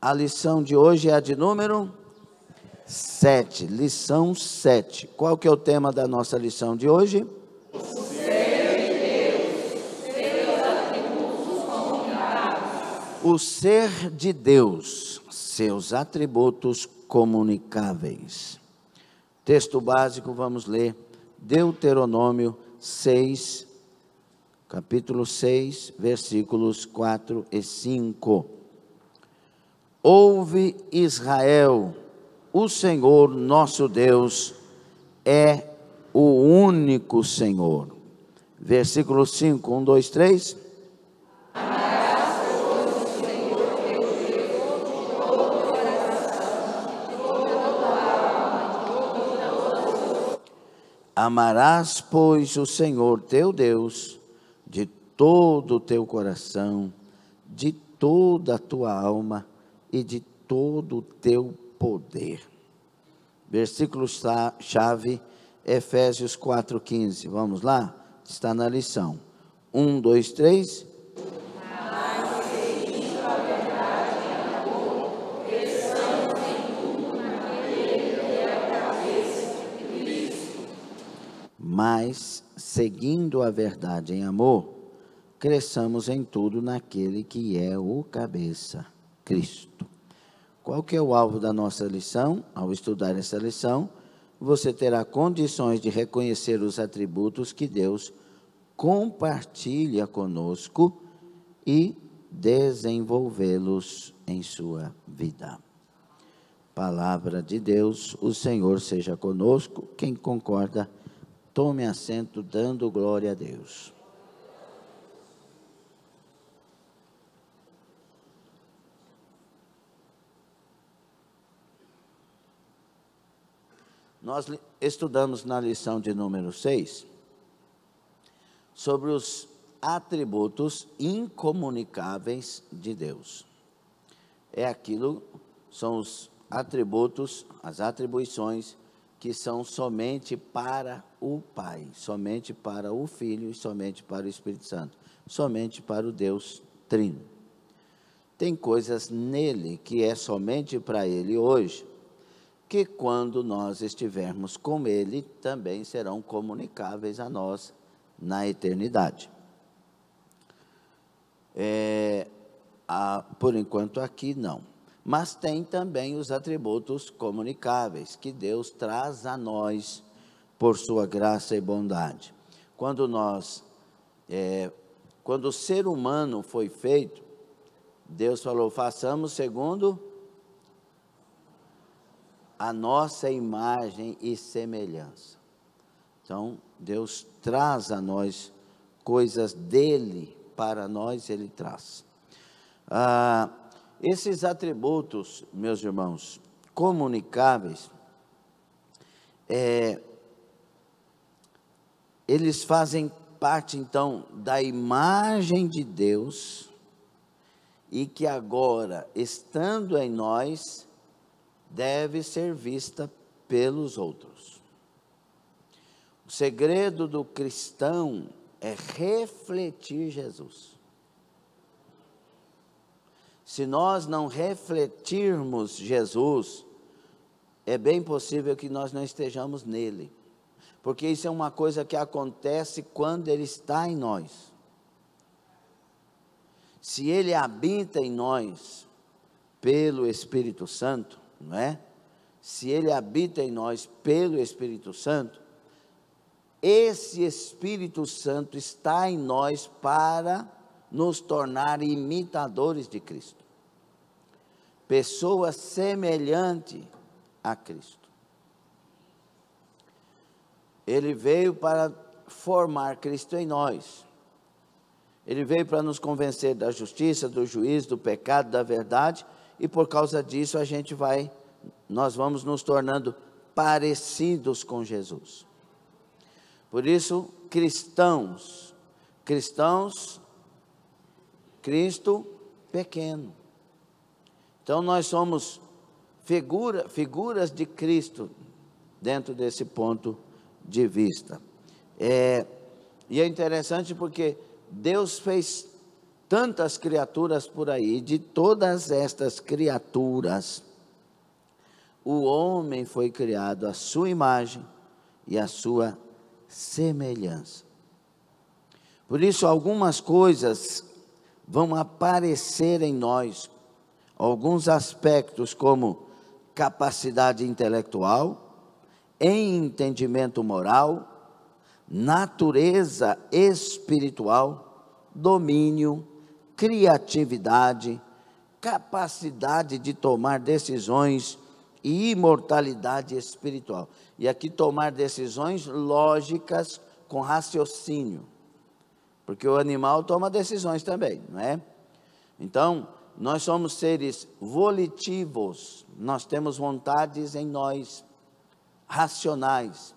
A lição de hoje é a de número 7, lição 7. Qual que é o tema da nossa lição de hoje? O ser de Deus, seus atributos comunicáveis. O ser de Deus, seus atributos comunicáveis. Texto básico, vamos ler Deuteronômio 6, capítulo 6, versículos 4 e 5. Ouve, Israel, o Senhor nosso Deus é o único Senhor. Versículo 5, 1, 2, 3. Amarás, pois, o Senhor teu Deus de todo o coração, de toda a tua alma, de toda a tua força. Amarás, pois, o Senhor teu Deus de todo o teu coração, de toda a tua alma e de todo o teu poder. Versículo chave, Efésios 4,15. Vamos lá? Está na lição. 1, 2, 3. Mas seguindo a verdade em amor, cresçamos em tudo naquele que é a cabeça, Cristo. Mas, seguindo a verdade em amor, cresçamos em tudo naquele que é o cabeça, Cristo. Qual que é o alvo da nossa lição? Ao estudar essa lição, você terá condições de reconhecer os atributos que Deus compartilha conosco e desenvolvê-los em sua vida. Palavra de Deus, o Senhor seja conosco. Quem concorda, tome assento dando glória a Deus. Nós estudamos na lição de número 6 sobre os atributos incomunicáveis de Deus. São os atributos, as atribuições que são somente para o Pai, somente para o Filho e somente para o Espírito Santo, somente para o Deus Trino. Tem coisas nele que é somente para ele hoje, que quando nós estivermos com ele, também serão comunicáveis a nós na eternidade. Por enquanto aqui não. Mas tem também os atributos comunicáveis, que Deus traz a nós por sua graça e bondade. Quando o ser humano foi feito, Deus falou, façamos segundo a nossa imagem e semelhança. Então, Deus traz a nós coisas dele, para nós ele traz. Esses atributos, meus irmãos, comunicáveis, eles fazem parte, então, da imagem de Deus, e que agora, estando em nós, deve ser vista pelos outros. O segredo do cristão é refletir Jesus. Se nós não refletirmos Jesus, é bem possível que nós não estejamos nele, porque isso é uma coisa que acontece quando ele está em nós. Se ele habita em nós pelo Espírito Santo, não é? Se ele habita em nós pelo Espírito Santo, esse Espírito Santo está em nós para nos tornar imitadores de Cristo, pessoa semelhante a Cristo. Ele veio para formar Cristo em nós. Ele veio para nos convencer da justiça, do juízo, do pecado, da verdade, e por causa disso nós vamos nos tornando parecidos com Jesus. Por isso, cristãos, Cristo pequeno. Então nós somos figuras de Cristo dentro desse ponto de vista. E é interessante porque Deus fez tantas criaturas por aí, de todas estas criaturas, o homem foi criado à sua imagem e à sua semelhança. Por isso, algumas coisas vão aparecer em nós, alguns aspectos como capacidade intelectual, entendimento moral, natureza espiritual, domínio, criatividade, capacidade de tomar decisões e imortalidade espiritual. E aqui tomar decisões lógicas com raciocínio, porque o animal toma decisões também, não é? Então, nós somos seres volitivos, nós temos vontades em nós, racionais,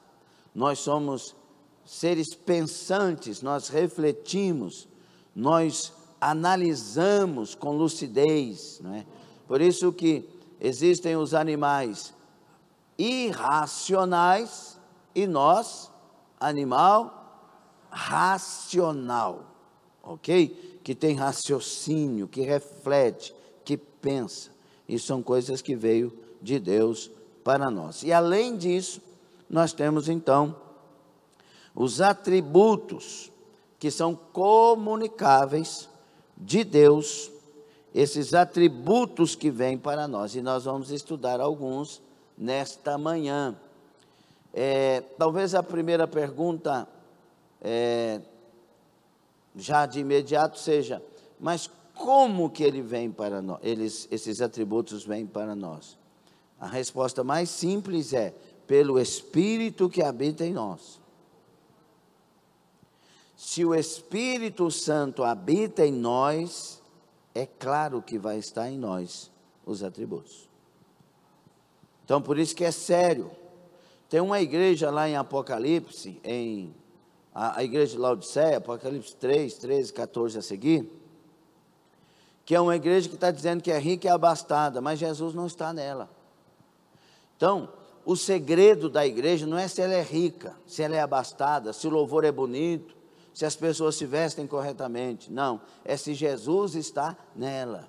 nós somos seres pensantes, nós refletimos, nós analisamos com lucidez, não é? Por isso que existem os animais irracionais e nós, animal racional, ok? Que tem raciocínio, que reflete, que pensa. Isso são coisas que veio de Deus para nós. E além disso, nós temos então os atributos que são comunicáveis de Deus, esses atributos que vêm para nós. E nós vamos estudar alguns nesta manhã. Talvez a primeira pergunta, já de imediato seja, mas como que ele vem para nós? Esses atributos vêm para nós? A resposta mais simples é, pelo Espírito que habita em nós. Se o Espírito Santo habita em nós, é claro que vai estar em nós os atributos. Então, por isso que é sério. Tem uma igreja lá em Apocalipse, a igreja de Laodiceia, Apocalipse 3, 13, 14 a seguir, que é uma igreja que está dizendo que é rica e abastada, mas Jesus não está nela. Então, o segredo da igreja não é se ela é rica, se ela é abastada, se o louvor é bonito, se as pessoas se vestem corretamente. Não, é se Jesus está nela.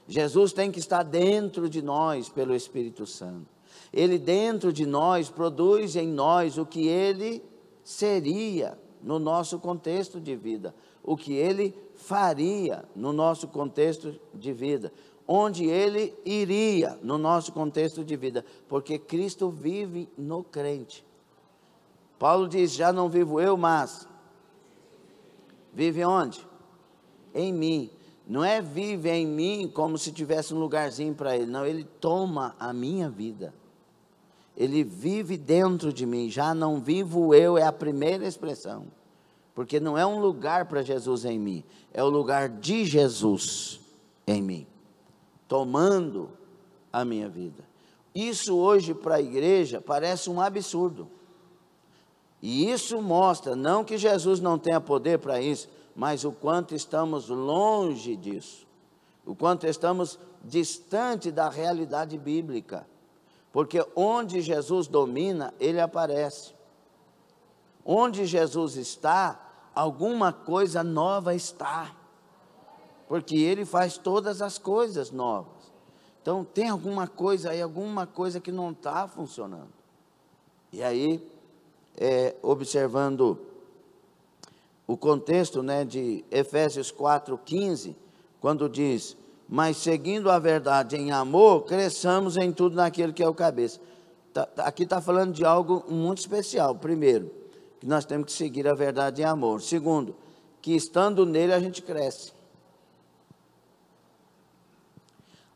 Jesus tem que estar dentro de nós pelo Espírito Santo. Ele dentro de nós produz em nós o que ele seria no nosso contexto de vida, o que ele faria no nosso contexto de vida, onde ele iria no nosso contexto de vida, porque Cristo vive no crente. Paulo diz, já não vivo eu, mas vive onde? Em mim. Não é vive em mim como se tivesse um lugarzinho para ele, não, ele toma a minha vida. Ele vive dentro de mim, já não vivo eu, é a primeira expressão. Porque não é um lugar para Jesus em mim, é o lugar de Jesus em mim, tomando a minha vida. Isso hoje para a igreja parece um absurdo. E isso mostra, não que Jesus não tenha poder para isso, mas o quanto estamos longe disso, o quanto estamos distante da realidade bíblica. Porque onde Jesus domina, ele aparece. Onde Jesus está, alguma coisa nova está. Porque ele faz todas as coisas novas. Então tem alguma coisa aí, alguma coisa que não está funcionando. E aí, observando o contexto, né, de Efésios 4:15, quando diz, mas seguindo a verdade em amor, cresçamos em tudo naquele que é o cabeça. Aqui está falando de algo muito especial. Primeiro, que nós temos que seguir a verdade em amor. Segundo, que estando nele a gente cresce.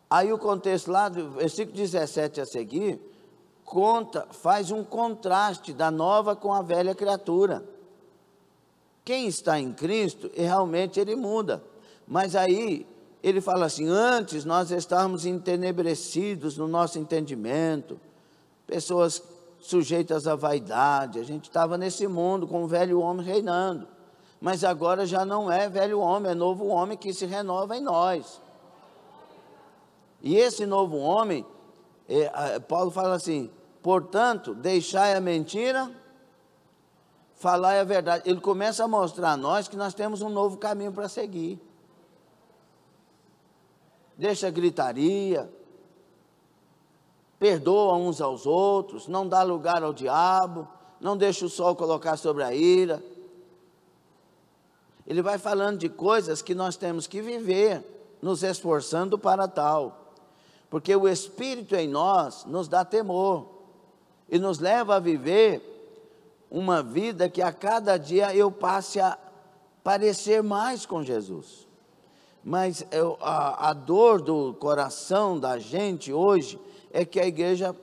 Aí o contexto lá, do versículo 17 a seguir, faz um contraste da nova com a velha criatura. Quem está em Cristo, realmente ele muda. Mas aí, ele fala assim, antes nós estávamos entenebrecidos no nosso entendimento, pessoas sujeitas à vaidade, a gente estava nesse mundo com o velho homem reinando. Mas agora já não é velho homem, é novo homem que se renova em nós. E esse novo homem, Paulo fala assim, portanto, deixai a mentira, falar a verdade. Ele começa a mostrar a nós que nós temos um novo caminho para seguir. Deixa a gritaria, perdoa uns aos outros, não dá lugar ao diabo, não deixa o sol colocar sobre a ira. Ele vai falando de coisas que nós temos que viver, nos esforçando para tal, porque o Espírito em nós nos dá temor, e nos leva a viver uma vida que a cada dia eu passe a parecer mais com Jesus. Mas a dor do coração da gente hoje é que a igreja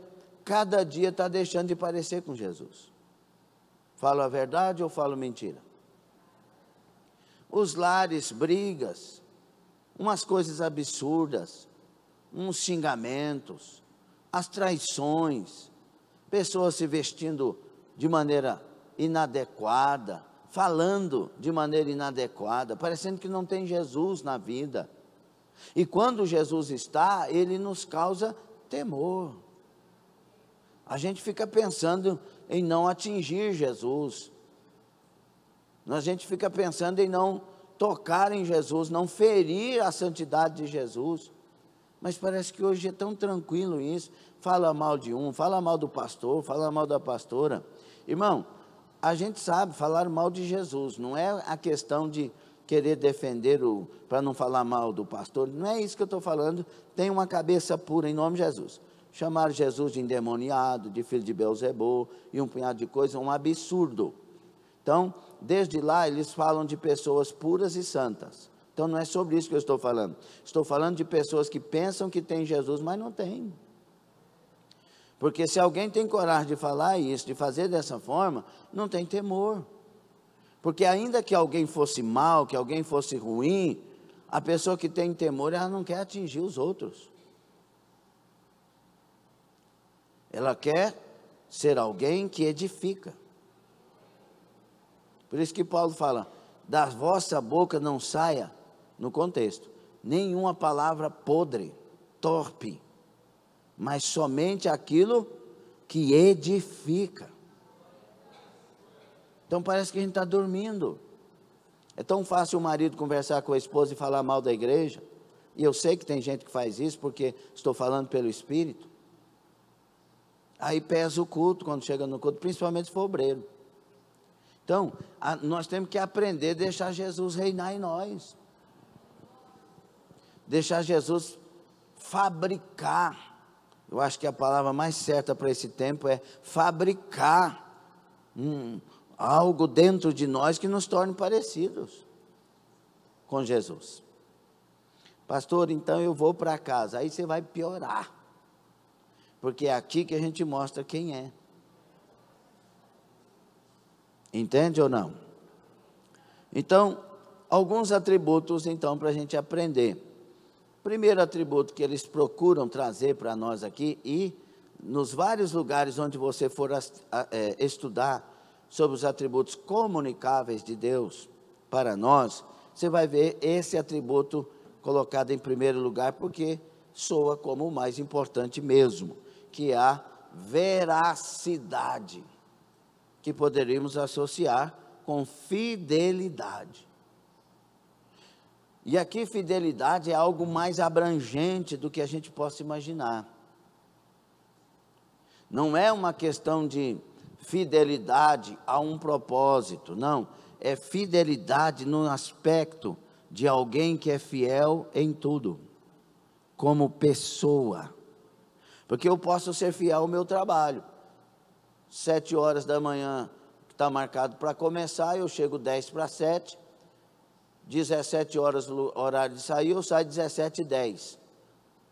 cada dia está deixando de parecer com Jesus. Falo a verdade ou falo mentira? Os lares, brigas, umas coisas absurdas, uns xingamentos, as traições, pessoas se vestindo de maneira inadequada, falando de maneira inadequada, parecendo que não tem Jesus na vida. E quando Jesus está, ele nos causa temor. A gente fica pensando em não atingir Jesus. A gente fica pensando em não tocar em Jesus, não ferir a santidade de Jesus. Mas parece que hoje é tão tranquilo isso. Fala mal de um, fala mal do pastor, fala mal da pastora. Irmão, a gente sabe falar mal de Jesus, não é a questão de querer defender para não falar mal do pastor, não é isso que eu estou falando. Tem uma cabeça pura em nome de Jesus. Chamar Jesus de endemoniado, de filho de Beelzebul e um punhado de coisas, um absurdo. Então, desde lá eles falam de pessoas puras e santas. Então não é sobre isso que eu estou falando. Estou falando de pessoas que pensam que tem Jesus, mas não tem. Porque se alguém tem coragem de falar isso, de fazer dessa forma, não tem temor. Porque ainda que alguém fosse mal, que alguém fosse ruim, a pessoa que tem temor, ela não quer atingir os outros. Ela quer ser alguém que edifica. Por isso que Paulo fala, da vossa boca não saia, no contexto, nenhuma palavra podre, torpe, mas somente aquilo que edifica. Então parece que a gente está dormindo. É tão fácil o marido conversar com a esposa e falar mal da igreja, e eu sei que tem gente que faz isso, porque estou falando pelo Espírito. Aí pesa o culto, quando chega no culto, principalmente se for obreiro. Então, nós temos que aprender a deixar Jesus reinar em nós. Deixar Jesus fabricar. Eu acho que a palavra mais certa para esse tempo é fabricar algo dentro de nós que nos torne parecidos com Jesus. Pastor, então eu vou para casa. Aí você vai piorar. Porque é aqui que a gente mostra quem é. Entende ou não? Então, alguns atributos, então, para a gente aprender. Primeiro atributo que eles procuram trazer para nós aqui, e nos vários lugares onde você for estudar sobre os atributos comunicáveis de Deus para nós, você vai ver esse atributo colocado em primeiro lugar, porque soa como o mais importante mesmo, que é a veracidade, que poderíamos associar com fidelidade. E aqui fidelidade é algo mais abrangente do que a gente possa imaginar. Não é uma questão de fidelidade a um propósito, não. É fidelidade no aspecto de alguém que é fiel em tudo, como pessoa. Porque eu posso ser fiel ao meu trabalho. 7 horas da manhã, que está marcado para começar, eu chego 10 para 7, 17 horas o horário de sair, eu saio 17h10.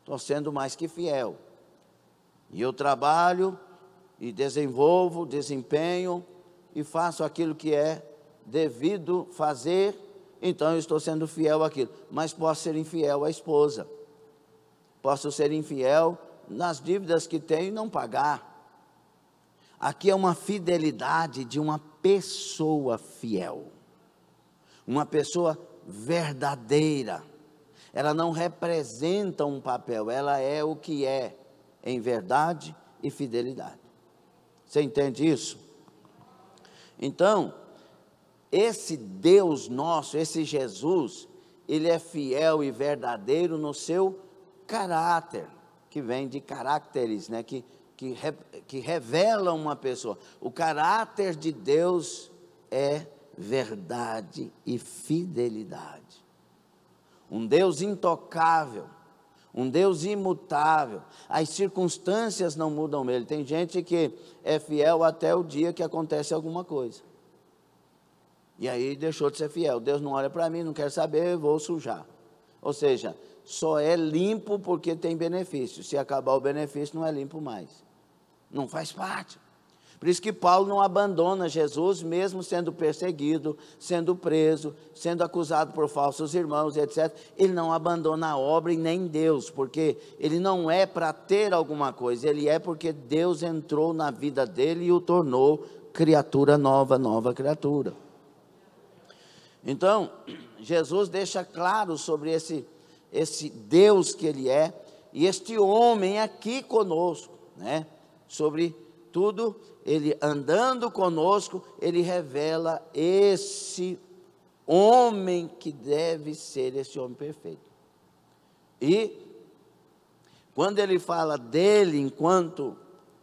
Estou sendo mais que fiel. E eu trabalho, e desenvolvo, desempenho, e faço aquilo que é devido fazer, então eu estou sendo fiel àquilo. Mas posso ser infiel à esposa. Posso ser infiel nas dívidas que tenho e não pagar. Aqui é uma fidelidade de uma pessoa fiel, uma pessoa verdadeira. Ela não representa um papel, ela é o que é, em verdade e fidelidade. Você entende isso? Então, esse Deus nosso, esse Jesus, ele é fiel e verdadeiro no seu caráter, que vem de caracteres, né? que revela uma pessoa. O caráter de Deus é verdade e fidelidade. Um Deus intocável, um Deus imutável. As circunstâncias não mudam nele. Tem gente que é fiel até o dia que acontece alguma coisa. E aí deixou de ser fiel. Deus não olha para mim, não quer saber, vou sujar. Ou seja, só é limpo porque tem benefício. Se acabar o benefício, não é limpo mais. Não faz parte. Por isso que Paulo não abandona Jesus, mesmo sendo perseguido, sendo preso, sendo acusado por falsos irmãos, etc. Ele não abandona a obra e nem Deus, porque ele não é para ter alguma coisa, ele é porque Deus entrou na vida dele e o tornou criatura nova, nova criatura. Então, Jesus deixa claro sobre esse Deus que ele é, e este homem aqui conosco, né? Sobre tudo, ele andando conosco, ele revela esse homem que deve ser esse homem perfeito. E quando ele fala dele enquanto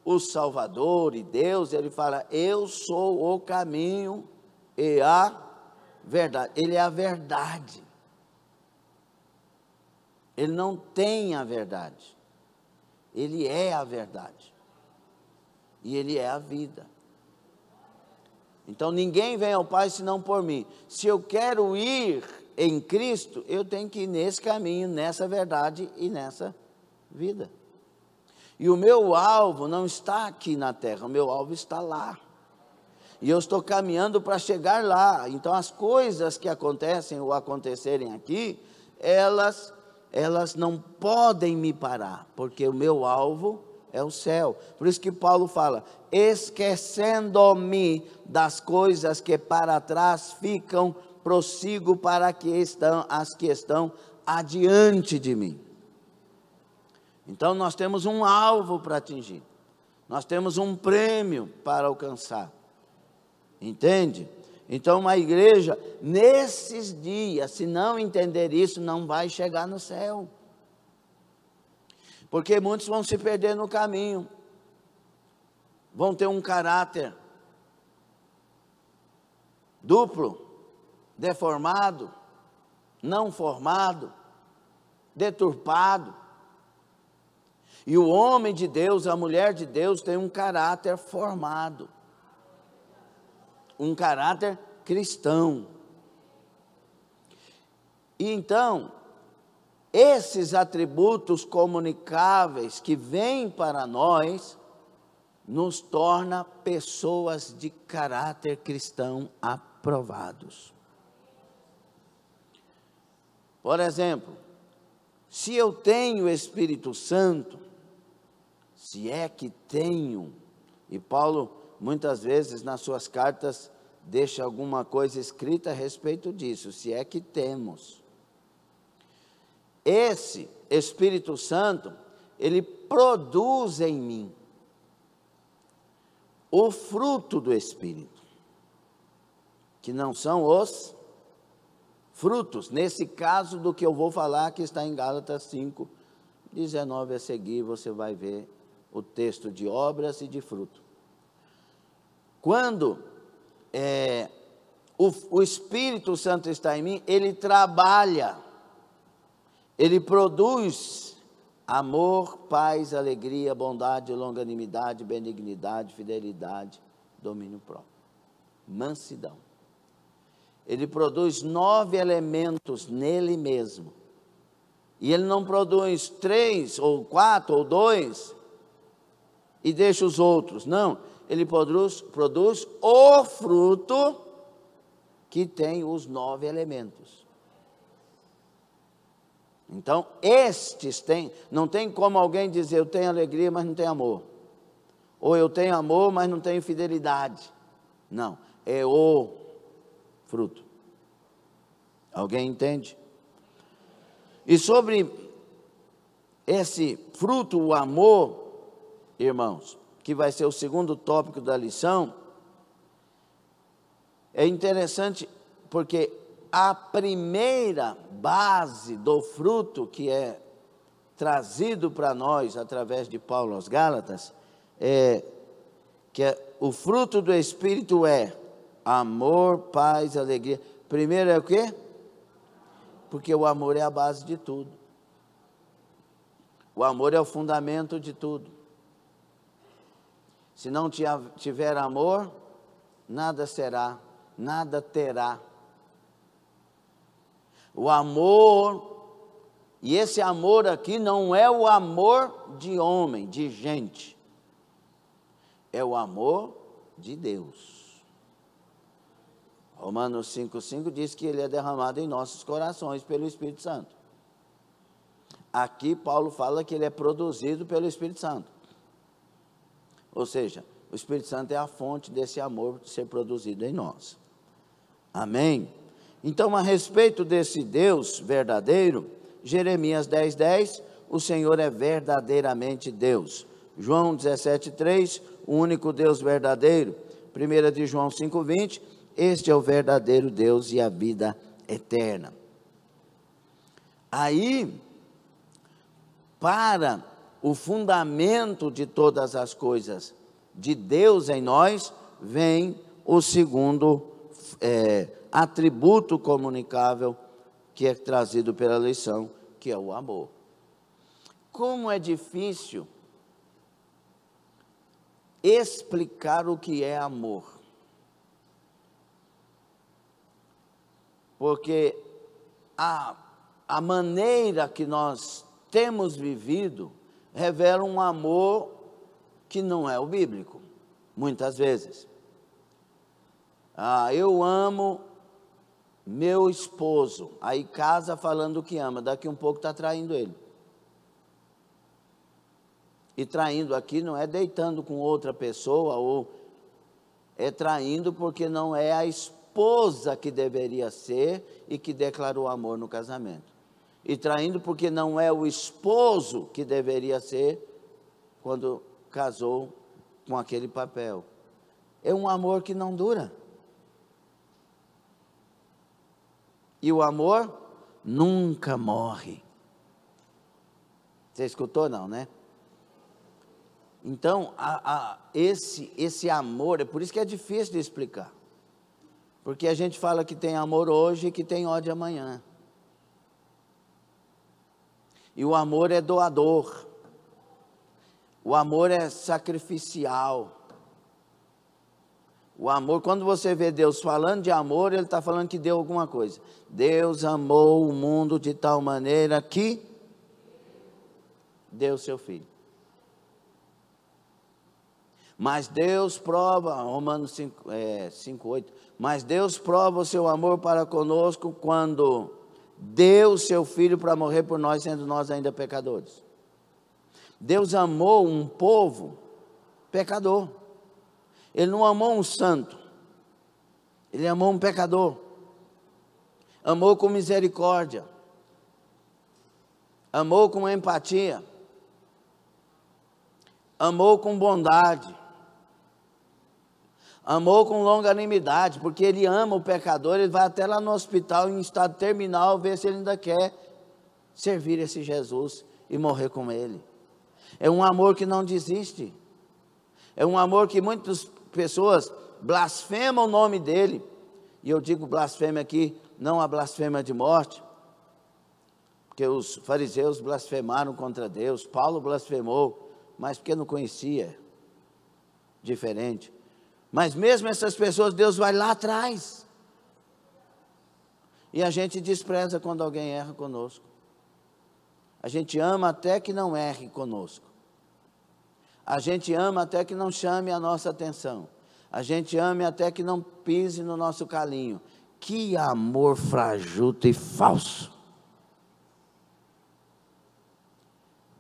o Salvador e Deus, ele fala: eu sou o caminho e a verdade. Ele é a verdade. Ele não tem a verdade. Ele é a verdade. E ele é a vida. Então ninguém vem ao Pai senão por mim. Se eu quero ir em Cristo, eu tenho que ir nesse caminho, nessa verdade e nessa vida. E o meu alvo não está aqui na terra, o meu alvo está lá. E eu estou caminhando para chegar lá. Então as coisas que acontecem ou acontecerem aqui, elas não podem me parar, porque o meu alvo é o céu. Por isso que Paulo fala: esquecendo-me das coisas que para trás ficam, prossigo para as que estão adiante de mim. Então nós temos um alvo para atingir. Nós temos um prêmio para alcançar. Entende? Então uma igreja, nesses dias, se não entender isso, não vai chegar no céu. Porque muitos vão se perder no caminho, vão ter um caráter duplo, deformado, não formado, deturpado. E o homem de Deus, a mulher de Deus tem um caráter formado, um caráter cristão. E então, esses atributos comunicáveis que vêm para nós, nos torna pessoas de caráter cristão aprovados. Por exemplo, se eu tenho o Espírito Santo, se é que tenho, e Paulo muitas vezes nas suas cartas deixa alguma coisa escrita a respeito disso, se é que temos. Esse Espírito Santo, ele produz em mim o fruto do Espírito, que não são os frutos, nesse caso do que eu vou falar, que está em Gálatas 5, 19 a seguir, você vai ver o texto de obras e de fruto. Quando o Espírito Santo está em mim, ele trabalha, ele produz amor, paz, alegria, bondade, longanimidade, benignidade, fidelidade, domínio próprio, mansidão. Ele produz 9 elementos nele mesmo. E ele não produz 3 ou 4 ou 2 e deixa os outros. Não, ele produz o fruto que tem os 9 elementos. Então, estes têm, não tem como alguém dizer: eu tenho alegria, mas não tenho amor. Ou eu tenho amor, mas não tenho fidelidade. Não, é o fruto. Alguém entende? E sobre esse fruto, o amor, irmãos, que vai ser o segundo tópico da lição, É interessante porque a primeira base do fruto que é trazido para nós através de Paulo aos Gálatas o fruto do Espírito é amor, paz, alegria. Primeiro é o quê? Porque o amor é a base de tudo. O amor é o fundamento de tudo. Se não tiver amor, nada será, nada terá. O amor, e esse amor aqui não é o amor de homem, de gente. É o amor de Deus. Romanos 5,5 diz que ele é derramado em nossos corações pelo Espírito Santo. Aqui Paulo fala que ele é produzido pelo Espírito Santo. Ou seja, o Espírito Santo é a fonte desse amor ser produzido em nós. Amém? Então, a respeito desse Deus verdadeiro, Jeremias 10:10, o Senhor é verdadeiramente Deus. João 17:3, o único Deus verdadeiro. 1 de João 5:20, este é o verdadeiro Deus e a vida eterna. Aí, para o fundamento de todas as coisas de Deus em nós, vem o segundo atributo comunicável que é trazido pela lição, que é o amor. Como é difícil explicar o que é amor. Porque a maneira que nós temos vivido revela um amor que não é o bíblico, muitas vezes. Eu amo meu esposo, aí casa falando que ama, daqui um pouco está traindo ele. E traindo aqui não é deitando com outra pessoa, ou é traindo porque não é a esposa que deveria ser e que declarou amor no casamento. E traindo porque não é o esposo que deveria ser quando casou com aquele papel. É um amor que não dura. E o amor nunca morre. Você escutou não, né? Então, esse amor, é por isso que é difícil de explicar. Porque a gente fala que tem amor hoje e que tem ódio amanhã. E o amor é doador. O amor é sacrificial. O amor, quando você vê Deus falando de amor, Ele está falando que deu alguma coisa. Deus amou o mundo de tal maneira que deu seu Filho. Mas Deus prova, Romanos 5:8, mas Deus prova o seu amor para conosco quando deu seu Filho para morrer por nós, sendo nós ainda pecadores. Deus amou um povo pecador. Ele não amou um santo, Ele amou um pecador. Amou com misericórdia, amou com empatia, amou com bondade, amou com longanimidade, porque Ele ama o pecador. Ele vai até lá no hospital em estado terminal ver se ele ainda quer servir esse Jesus e morrer com Ele. É um amor que não desiste. É um amor que muitas pessoas blasfemam o nome dEle. E eu digo blasfêmia aqui, não a blasfêmia de morte, porque os fariseus blasfemaram contra Deus, Paulo blasfemou, mas porque não conhecia, diferente. Mas mesmo essas pessoas, Deus vai lá atrás. E a gente despreza quando alguém erra conosco. A gente ama até que não erre conosco. A gente ama até que não chame a nossa atenção. A gente ama até que não pise no nosso calinho. Que amor fajuto e falso.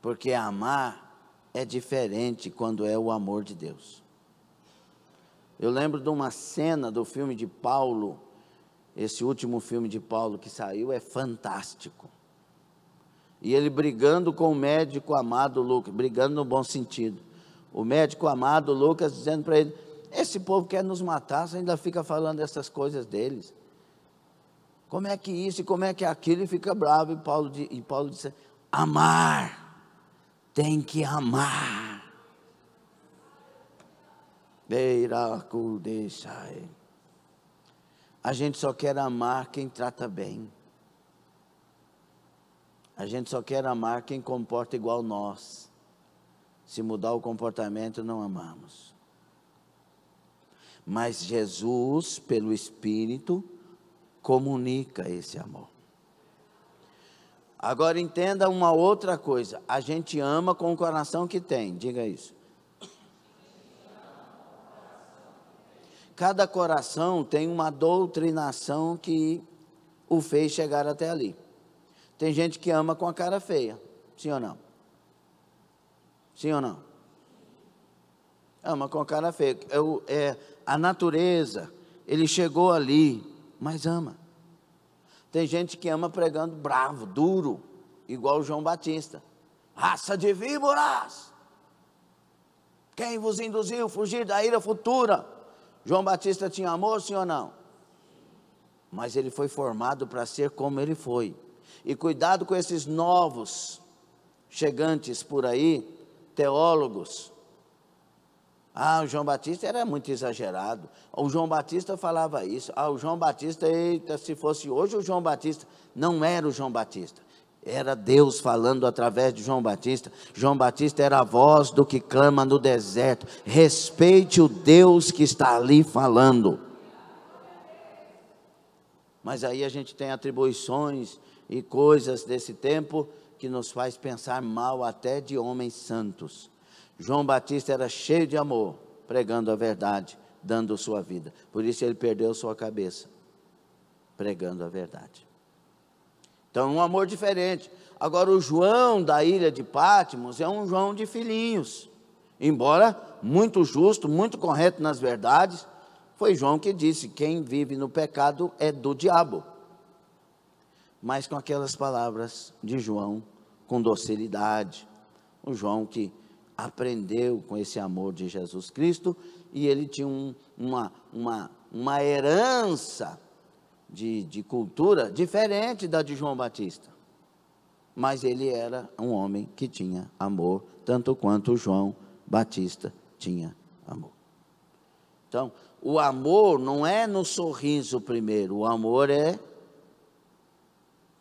Porque amar é diferente quando é o amor de Deus. Eu lembro de uma cena do filme de Paulo. Esse último filme de Paulo que saiu é fantástico. E ele brigando com o médico amado Lucas, brigando no bom sentido. O médico amado Lucas dizendo para ele: Esse povo quer nos matar, você ainda fica falando essas coisas deles. Como é que isso e como é que aquilo, e fica bravo. E Paulo disse: amar, tem que amar. A gente só quer amar quem trata bem. A gente só quer amar quem comporta igual nós. Se mudar o comportamento, não amamos. Mas Jesus, pelo Espírito, comunica esse amor. Agora entenda uma outra coisa. A gente ama com o coração que tem. Diga isso. Cada coração tem uma doutrinação que o fez chegar até ali. Tem gente que ama com a cara feia. Sim ou não? Sim ou não? Ama com a cara feia. A natureza, ele chegou ali, mas ama. Tem gente que ama pregando bravo, duro, igual o João Batista. Raça de víboras! Quem vos induziu a fugir da ira futura? João Batista tinha amor, sim ou não? Mas ele foi formado para ser como ele foi. E cuidado com esses novos chegantes por aí, teólogos. O João Batista era muito exagerado. O João Batista falava isso. O João Batista, eita, se fosse hoje o João Batista. Não era o João Batista. Era Deus falando através de João Batista. João Batista era a voz do que clama no deserto. Respeite o Deus que está ali falando. Mas aí a gente tem atribuições e coisas desse tempo que nos faz pensar mal até de homens santos. João Batista era cheio de amor, pregando a verdade, dando sua vida. Por isso ele perdeu sua cabeça, pregando a verdade. Então, um amor diferente. Agora, o João da ilha de Patmos é um João de filhinhos. Embora muito justo, muito correto nas verdades, foi João que disse: quem vive no pecado é do diabo. Mas com aquelas palavras de João, com docilidade. O João que aprendeu com esse amor de Jesus Cristo, e ele tinha uma herança de cultura diferente da de João Batista, mas ele era um homem que tinha amor, tanto quanto João Batista tinha amor. Então, o amor não é no sorriso primeiro, o amor é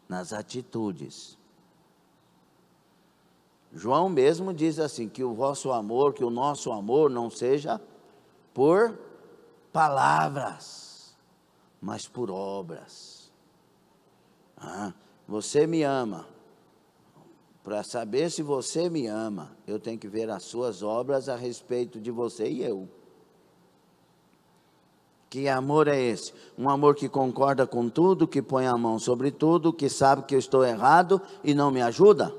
nas atitudes. João mesmo diz assim, que o vosso amor, que o nosso amor não seja por palavras, mas por obras. Você me ama. Para saber se você me ama, eu tenho que ver as suas obras a respeito de você e eu. Que amor é esse? Um amor que concorda com tudo, que põe a mão sobre tudo, que sabe que eu estou errado e não me ajuda?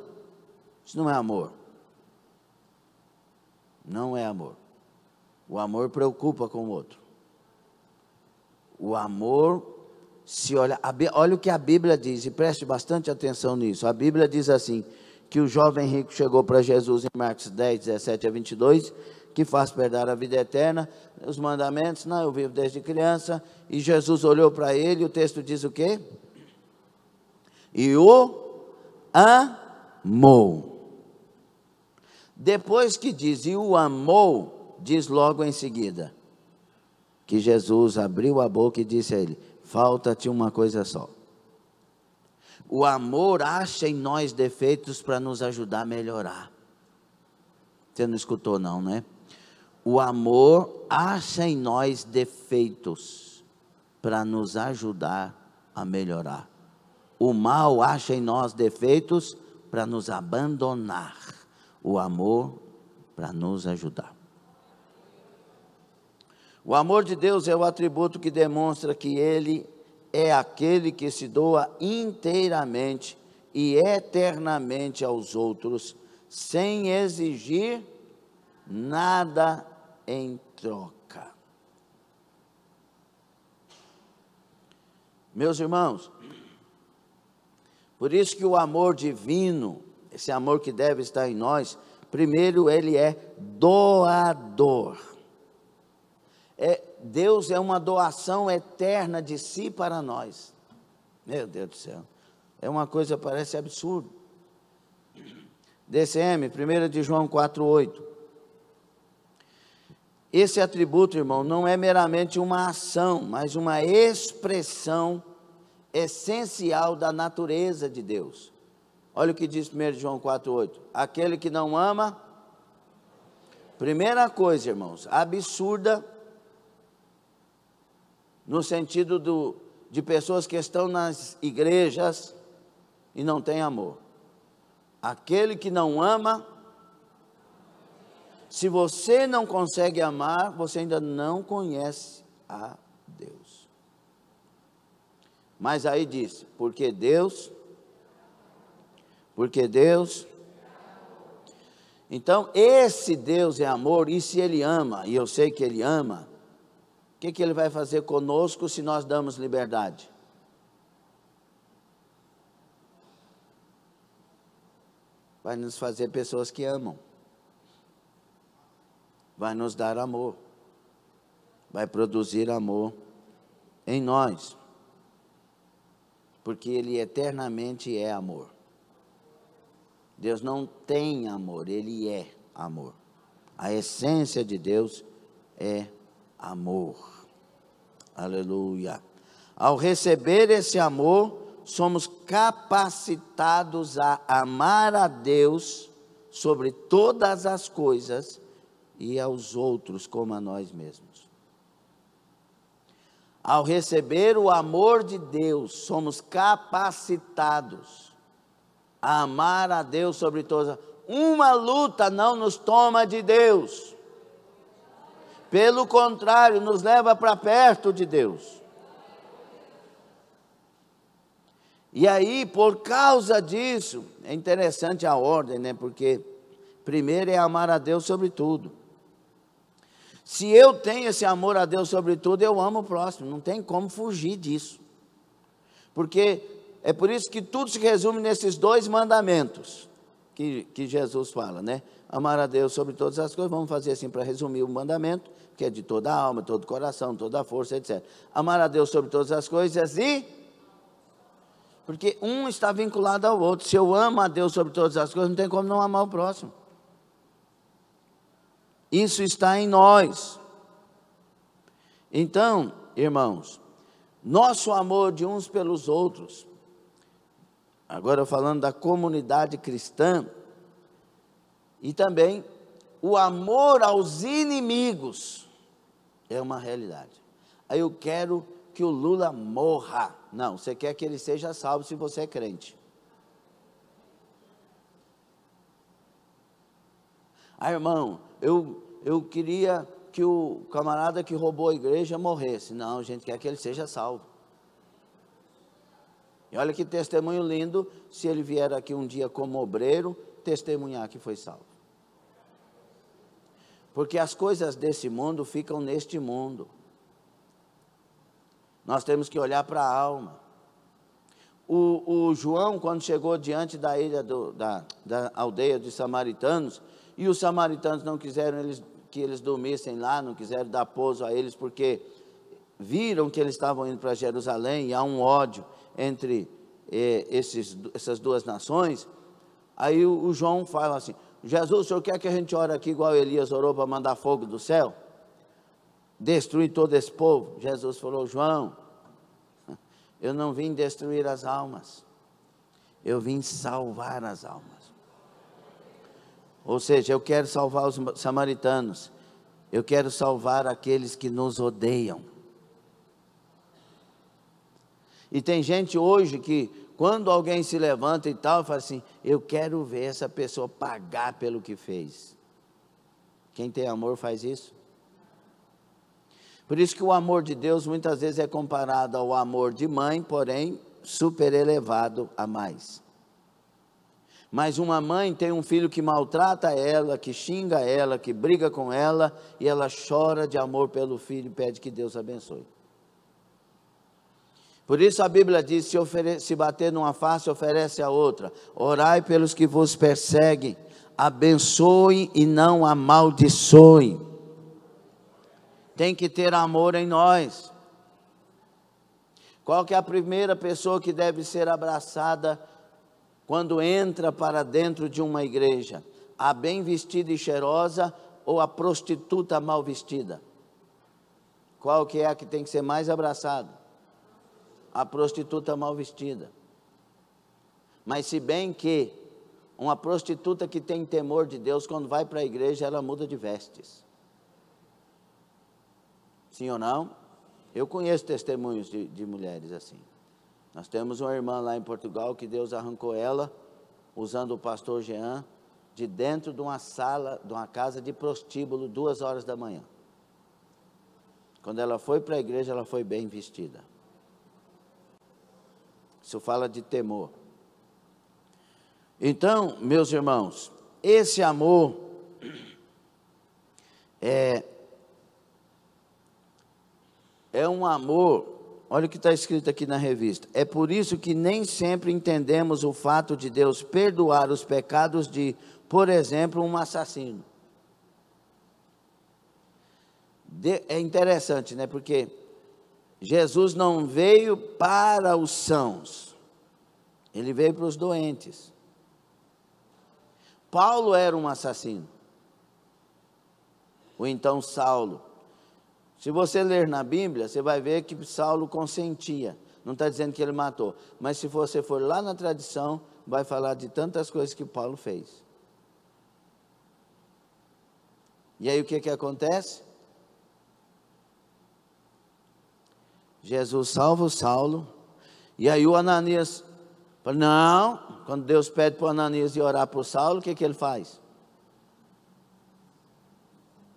Isso não é amor. Não é amor. O amor preocupa com o outro. O amor, olha o que a Bíblia diz, e preste bastante atenção nisso. A Bíblia diz assim, que o jovem rico chegou para Jesus em Marcos 10, 17 a 22, que faz perder a vida eterna, os mandamentos, eu vivo desde criança, e Jesus olhou para ele, e o texto diz o quê? E o amou. Depois que diz, e o amou, diz logo em seguida, que Jesus abriu a boca e disse a ele, falta-te uma coisa só. O amor acha em nós defeitos para nos ajudar a melhorar. Você não escutou não, né? O amor acha em nós defeitos para nos ajudar a melhorar. O mal acha em nós defeitos para nos abandonar. O amor para nos ajudar. O amor de Deus é o atributo que demonstra que Ele é aquele que se doa inteiramente e eternamente aos outros, sem exigir nada em troca. Meus irmãos, por isso que o amor divino, esse amor que deve estar em nós, primeiro ele é doador. Deus é uma doação eterna de si para nós. Meu Deus do céu. É uma coisa, parece absurdo. DCM, 1 de João 4,8. Esse atributo, irmão, não é meramente uma ação, mas uma expressão essencial da natureza de Deus. Olha o que diz 1 de João 4,8. Aquele que não ama, primeira coisa, irmãos, absurda, no sentido de pessoas que estão nas igrejas e não têm amor. Aquele que não ama, se você não consegue amar, você ainda não conhece a Deus. Mas aí diz, porque Deus. Então, esse Deus é amor, e se Ele ama, e eu sei que Ele ama, o que Ele vai fazer conosco se nós damos liberdade? Vai nos fazer pessoas que amam. Vai nos dar amor. Vai produzir amor em nós. Porque Ele eternamente é amor. Deus não tem amor, Ele é amor. A essência de Deus é amor. Aleluia. Ao receber esse amor, somos capacitados a amar a Deus sobre todas as coisas e aos outros como a nós mesmos. Ao receber o amor de Deus, somos capacitados a amar a Deus sobre todas. Uma luta não nos toma de Deus. Pelo contrário, nos leva para perto de Deus. E aí, por causa disso, é interessante a ordem, né? Porque primeiro é amar a Deus sobre tudo. Se eu tenho esse amor a Deus sobre tudo, eu amo o próximo. Não tem como fugir disso. Porque é por isso que tudo se resume nesses 2 mandamentos que Jesus fala, né? Amar a Deus sobre todas as coisas. Vamos fazer assim para resumir o mandamento, que é de toda a alma, todo o coração, toda a força, etc. Amar a Deus sobre todas as coisas porque um está vinculado ao outro. Se eu amo a Deus sobre todas as coisas, não tem como não amar o próximo. Isso está em nós. Então, irmãos, nosso amor de uns pelos outros, agora falando da comunidade cristã, e também o amor aos inimigos, é uma realidade. Aí eu quero que o Lula morra. Não, você quer que ele seja salvo se você é crente. Ah, irmão, eu queria que o camarada que roubou a igreja morresse. Não, a gente quer que ele seja salvo. E olha que testemunho lindo, se ele vier aqui um dia como obreiro, testemunhar que foi salvo. Porque as coisas desse mundo ficam neste mundo. Nós temos que olhar para a alma. O João, quando chegou diante da ilha da aldeia dos samaritanos, e os samaritanos não quiseram que eles dormissem lá, não quiseram dar pouso a eles, porque viram que eles estavam indo para Jerusalém, e há um ódio entre essas 2 nações. Aí o João fala assim, Jesus, o senhor quer que a gente ore aqui igual Elias orou para mandar fogo do céu? Destruir todo esse povo? Jesus falou, João, eu não vim destruir as almas, eu vim salvar as almas. Ou seja, eu quero salvar os samaritanos, eu quero salvar aqueles que nos odeiam. E tem gente hoje que, quando alguém se levanta e tal, fala assim, eu quero ver essa pessoa pagar pelo que fez. Quem tem amor faz isso. Por isso que o amor de Deus muitas vezes é comparado ao amor de mãe, porém super elevado a mais. Mas uma mãe tem um filho que maltrata ela, que xinga ela, que briga com ela, e ela chora de amor pelo filho e pede que Deus abençoe. Por isso a Bíblia diz, se bater numa face, oferece a outra. Orai pelos que vos perseguem, abençoe e não amaldiçoe. tem que ter amor em nós. Qual que é a primeira pessoa que deve ser abraçada quando entra para dentro de uma igreja? A bem vestida e cheirosa ou a prostituta mal vestida? Qual que é a que tem que ser mais abraçada? A prostituta mal vestida. Mas se bem que uma prostituta que tem temor de Deus, quando vai para a igreja, ela muda de vestes. Sim ou não? Eu conheço testemunhos de mulheres assim. Nós temos uma irmã lá em Portugal que Deus arrancou ela, usando o pastor Jean, de dentro de uma sala, de uma casa de prostíbulo, 2 horas da manhã. Quando ela foi para a igreja, ela foi bem vestida. Isso fala de temor. Então, meus irmãos, esse amor é um amor, olha o que está escrito aqui na revista. É por isso que nem sempre entendemos o fato de Deus perdoar os pecados de, por exemplo, um assassino. É interessante, né? Porque Jesus não veio para os sãos, ele veio para os doentes. Paulo era um assassino, ou então Saulo. Se você ler na Bíblia, você vai ver que Saulo consentia. Não está dizendo que ele matou, mas se você for lá na tradição, vai falar de tantas coisas que Paulo fez. E aí o que acontece? Jesus salva o Saulo, e aí o Ananias fala, não, quando Deus pede para o Ananias ir orar por Saulo, o que ele faz?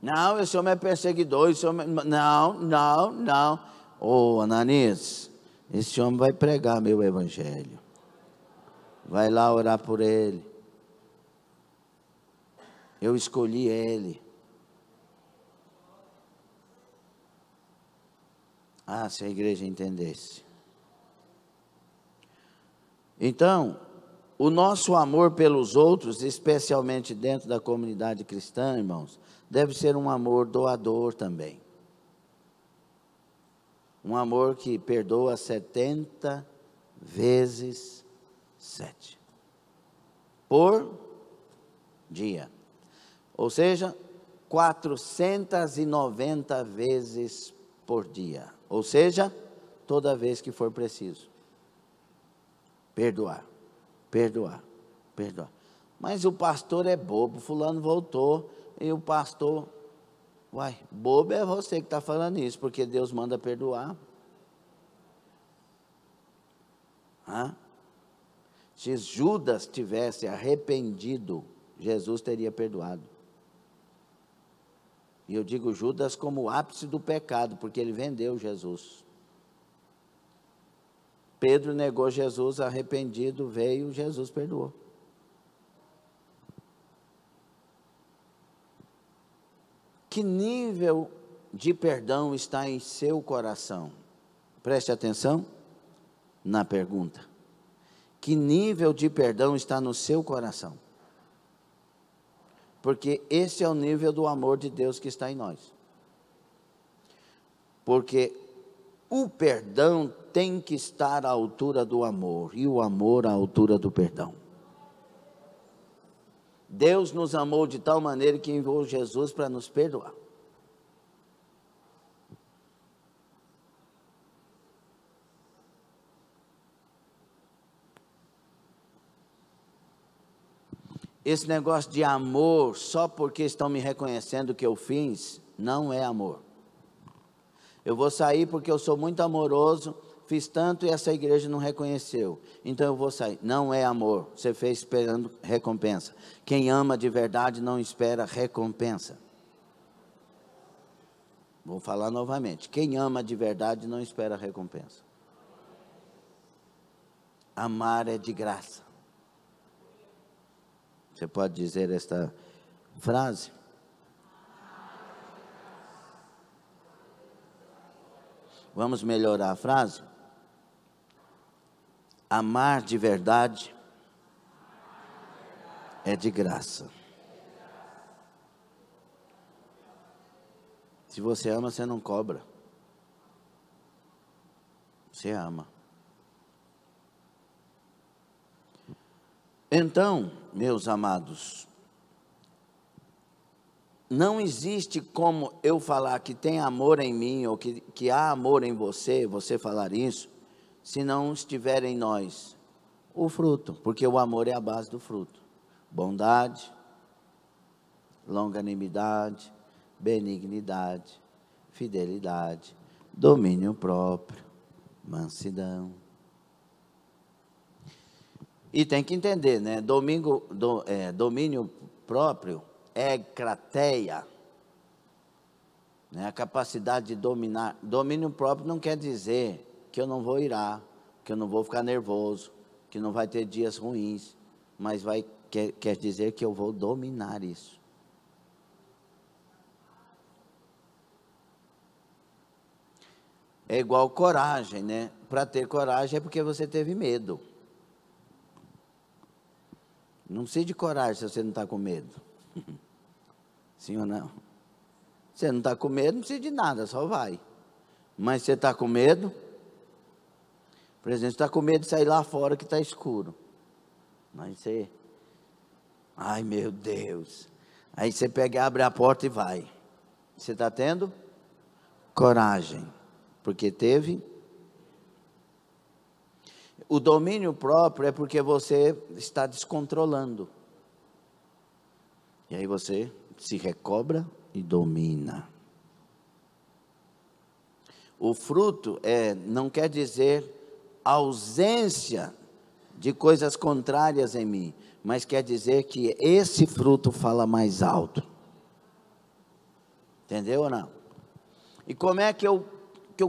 Não, esse homem é perseguidor, esse homem... Não. Ô, Ananias, esse homem vai pregar meu evangelho. Vai lá orar por ele. Eu escolhi ele. Ah, se a igreja entendesse. Então, o nosso amor pelos outros, especialmente dentro da comunidade cristã, irmãos, deve ser um amor doador também. Um amor que perdoa 70 vezes 7 por dia. Ou seja, 490 vezes por dia. Ou seja, toda vez que for preciso. Perdoar. Mas o pastor é bobo, fulano voltou, e o pastor, bobo é você que está falando isso, porque Deus manda perdoar. Se Judas tivesse arrependido, Jesus teria perdoado. E eu digo Judas como o ápice do pecado, porque ele vendeu Jesus. Pedro negou Jesus, arrependido, veio, Jesus perdoou. Que nível de perdão está em seu coração? Preste atenção na pergunta. Que nível de perdão está no seu coração? Porque esse é o nível do amor de Deus que está em nós. Porque o perdão tem que estar à altura do amor, e o amor à altura do perdão. Deus nos amou de tal maneira que enviou Jesus para nos perdoar. Esse negócio de amor, só porque estão me reconhecendo que eu fiz, não é amor. Eu vou sair porque eu sou muito amoroso, fiz tanto e essa igreja não reconheceu, então eu vou sair. Não é amor, você fez esperando recompensa. Quem ama de verdade não espera recompensa. Vou falar novamente, quem ama de verdade não espera recompensa. Amar é de graça. Você pode dizer esta frase? Vamos melhorar a frase? Amar de verdade é de graça. Se você ama, você não cobra. Você ama. Então, meus amados, não existe como eu falar que tem amor em mim ou que há amor em você, você falar isso, se não estiver em nós o fruto, porque o amor é a base do fruto. Bondade, longanimidade, benignidade, fidelidade, domínio próprio, mansidão. E tem que entender, né? Domínio próprio é krateia, né? A capacidade de dominar. Domínio próprio não quer dizer que eu não vou irar, que eu não vou ficar nervoso, que não vai ter dias ruins, mas quer dizer que eu vou dominar isso. É igual coragem, né? Para ter coragem é porque você teve medo. Não precisa de coragem se você não está com medo. Sim ou não? Você não está com medo, não precisa de nada, só vai. Mas você está com medo? Por exemplo, você está com medo de sair lá fora que está escuro. Mas você... Ai, meu Deus. Aí você pega, abre a porta e vai. Você está tendo? Coragem. Porque teve... O domínio próprio é porque você está descontrolando. E aí você se recobra e domina. O fruto não quer dizer ausência de coisas contrárias em mim, mas quer dizer que esse fruto fala mais alto. Entendeu ou não? E como é que eu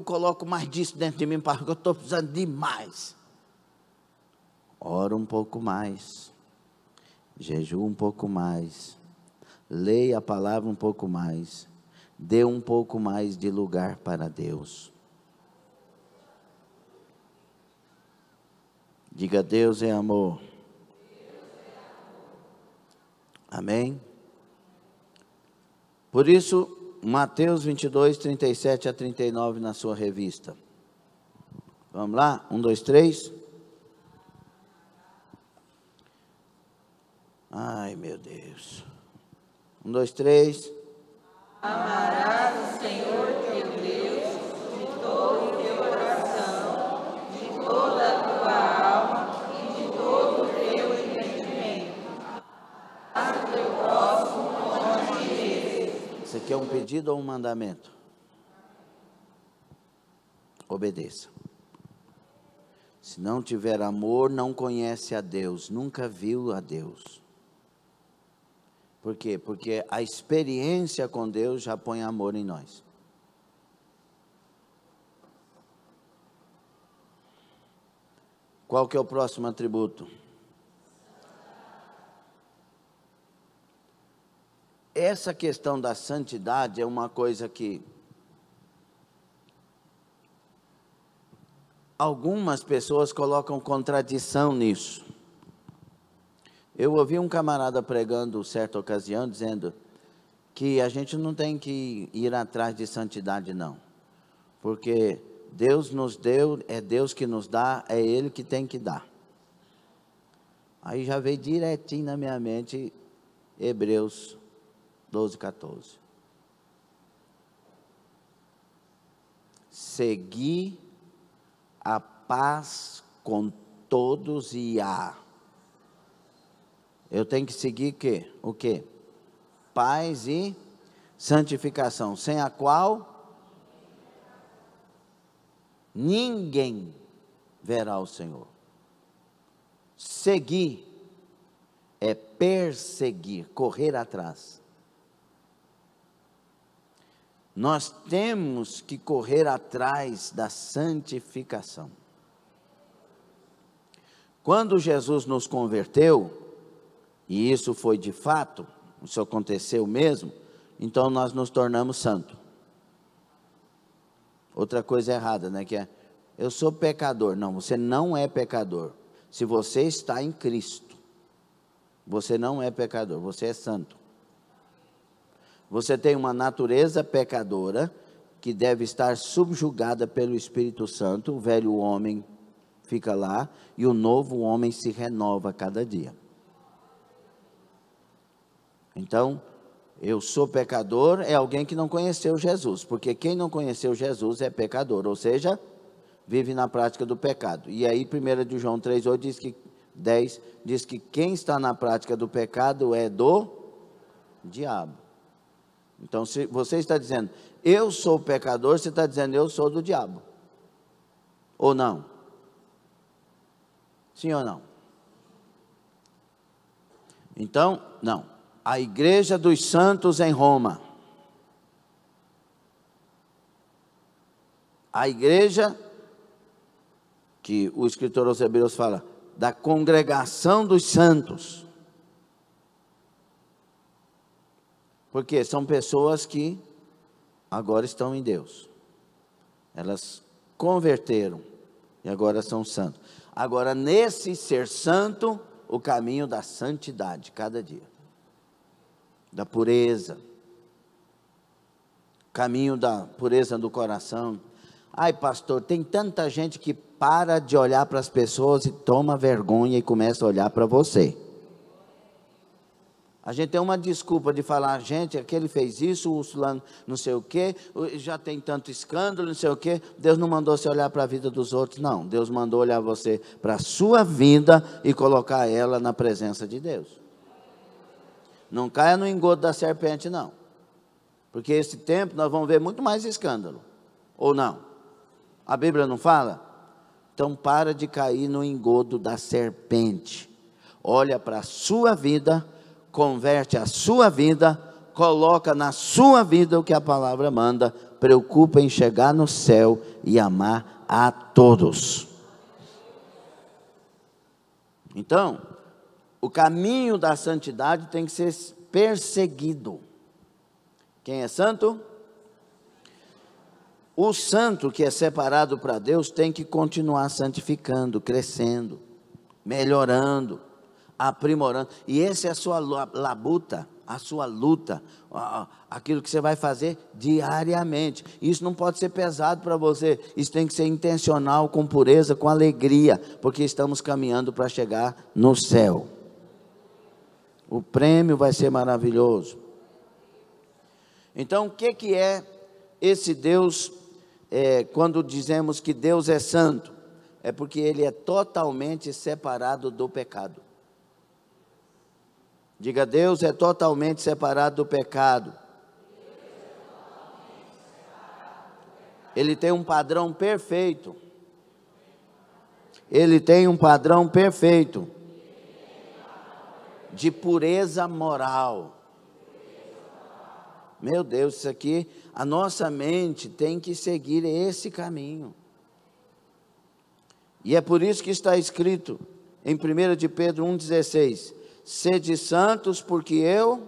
coloco mais disso dentro de mim, porque eu estou precisando de mais? Ora um pouco mais, jejua um pouco mais, leia a palavra um pouco mais, dê um pouco mais de lugar para Deus. Diga: Deus é amor. Amém? Por isso, Mateus 22, 37 a 39 na sua revista. Vamos lá? 1, 2, 3. Ai, meu Deus. 1, 2, 3. Amarás o Senhor teu Deus de todo o teu coração, de toda a tua alma e de todo o teu entendimento. Amarás o teu próximo como a ti mesmo. Isso aqui é um pedido ou um mandamento? Obedeça. Se não tiver amor, não conhece a Deus, nunca viu a Deus. Por quê? Porque a experiência com Deus já põe amor em nós. Qual que é o próximo atributo? Essa questão da santidade é uma coisa que algumas pessoas colocam contradição nisso. Eu ouvi um camarada pregando certa ocasião, dizendo que a gente não tem que ir atrás de santidade, não. Porque Deus nos deu, é Deus que nos dá, é Ele que tem que dar. Aí já veio direitinho na minha mente, Hebreus 12, 14. Segui a paz com todos e eu tenho que seguir o quê? Paz e santificação, sem a qual ninguém verá o Senhor. Seguir é perseguir, correr atrás. Nós temos que correr atrás da santificação. Quando Jesus nos converteu, e isso foi de fato, isso aconteceu mesmo, então nós nos tornamos santos. Outra coisa errada, né, que é, eu sou pecador. Não, você não é pecador. Se você está em Cristo, você não é pecador, você é santo. Você tem uma natureza pecadora que deve estar subjugada pelo Espírito Santo. O velho homem fica lá e o novo homem se renova a cada dia. Então, eu sou pecador é alguém que não conheceu Jesus, porque quem não conheceu Jesus é pecador, ou seja, vive na prática do pecado. E aí 1 de João 3:8 diz que quem está na prática do pecado é do diabo. Então, se você está dizendo, eu sou pecador, você está dizendo, eu sou do diabo. Ou não? Sim ou não? Então, não. A igreja dos santos em Roma. A igreja, que o escritor aos Hebreus fala, da congregação dos santos. Porque são pessoas que agora estão em Deus. Elas converteram e agora são santos. Agora, nesse ser santo, o caminho da santidade, cada dia. Da pureza. Caminho da pureza do coração. Ai, pastor, tem tanta gente que para de olhar para as pessoas e toma vergonha e começa a olhar para você. A gente tem uma desculpa de falar, gente, aquele fez isso, o fulano não sei o quê, já tem tanto escândalo, não sei o quê. Deus não mandou você olhar para a vida dos outros, não. Deus mandou olhar você para a sua vida e colocar ela na presença de Deus. Não caia no engodo da serpente, não. Porque esse tempo nós vamos ver muito mais escândalo. Ou não? A Bíblia não fala? Então para de cair no engodo da serpente. Olha para a sua vida, converte a sua vida, coloca na sua vida o que a palavra manda, preocupa em chegar no céu e amar a todos. Então, o caminho da santidade tem que ser perseguido. Quem é santo? O santo que é separado para Deus tem que continuar santificando, crescendo, melhorando, aprimorando. E essa é a sua labuta, a sua luta, aquilo que você vai fazer diariamente. Isso não pode ser pesado para você, isso tem que ser intencional, com pureza, com alegria, porque estamos caminhando para chegar no céu. O prêmio vai ser maravilhoso. Então, o que é esse Deus, quando dizemos que Deus é santo? É porque Ele é totalmente separado do pecado. Diga, Deus é totalmente separado do pecado. Ele tem um padrão perfeito. Ele tem um padrão perfeito de pureza moral. Meu Deus, isso aqui, a nossa mente tem que seguir esse caminho. E é por isso que está escrito em 1 de Pedro 1,16, sede santos porque eu...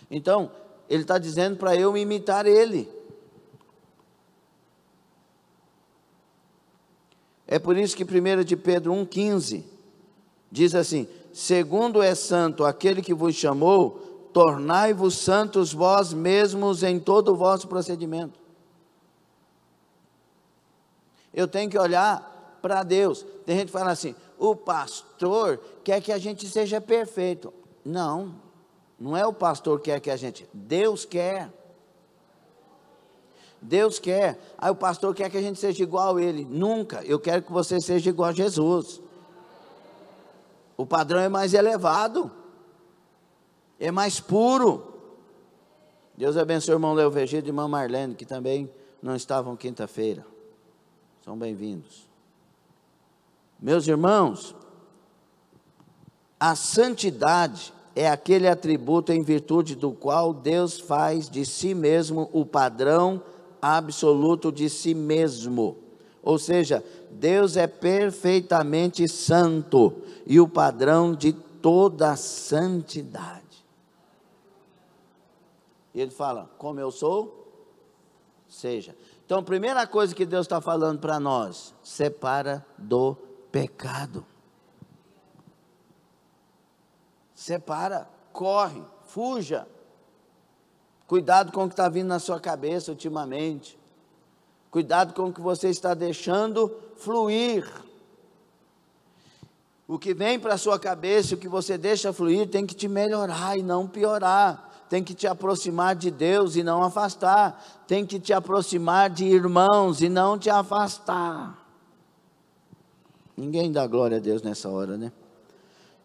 Então, ele está dizendo para eu imitar ele. É por isso que 1 de Pedro 1,15 diz assim, segundo é santo aquele que vos chamou, tornai-vos santos vós mesmos em todo o vosso procedimento. Eu tenho que olhar para Deus. Tem gente que fala assim, o pastor quer que a gente seja perfeito. Não, não é o pastor que quer que a gente, Deus quer. Deus quer. Aí o pastor quer que a gente seja igual a ele. Nunca, eu quero que você seja igual a Jesus. O padrão é mais elevado, é mais puro. Deus abençoe o irmão Léo Vegido e a irmã Marlene, que também não estavam quinta-feira. São bem-vindos. Meus irmãos, a santidade é aquele atributo em virtude do qual Deus faz de si mesmo o padrão absoluto de si mesmo. Ou seja, Deus é perfeitamente santo e o padrão de toda a santidade. E ele fala, como eu sou, seja. Então, a primeira coisa que Deus está falando para nós, separa do pecado. Separa, corre, fuja. Cuidado com o que está vindo na sua cabeça ultimamente. Cuidado com o que você está deixando fluir. O que vem para a sua cabeça, o que você deixa fluir, tem que te melhorar e não piorar. Tem que te aproximar de Deus e não afastar. Tem que te aproximar de irmãos e não te afastar. Ninguém dá glória a Deus nessa hora, né?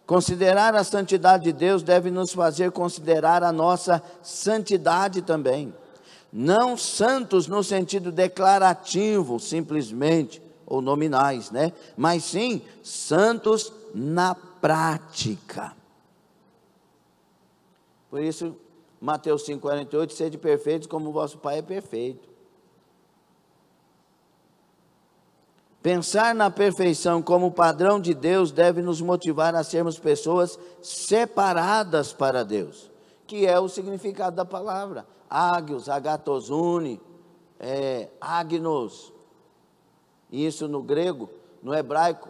Considerar a santidade de Deus deve nos fazer considerar a nossa santidade também. Não santos no sentido declarativo, simplesmente, ou nominais, né? Mas sim, santos na prática. Por isso, Mateus 5,48, sede perfeitos como o vosso Pai é perfeito. Pensar na perfeição como padrão de Deus deve nos motivar a sermos pessoas separadas para Deus, que é o significado da palavra. Ágios, agatosune, agnos. Isso no grego, no hebraico,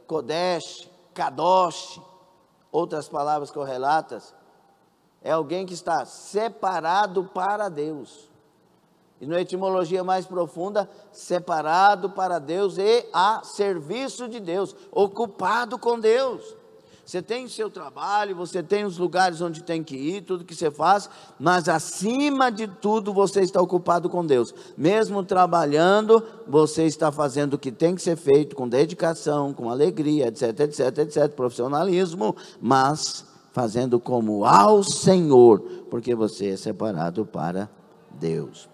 kodesh, kadosh, outras palavras correlatas. É alguém que está separado para Deus. E na etimologia mais profunda, separado para Deus e a serviço de Deus, ocupado com Deus. Você tem o seu trabalho, você tem os lugares onde tem que ir, tudo que você faz, mas acima de tudo você está ocupado com Deus. Mesmo trabalhando, você está fazendo o que tem que ser feito com dedicação, com alegria, etc, etc, etc, profissionalismo, mas fazendo como ao Senhor, porque você é separado para Deus.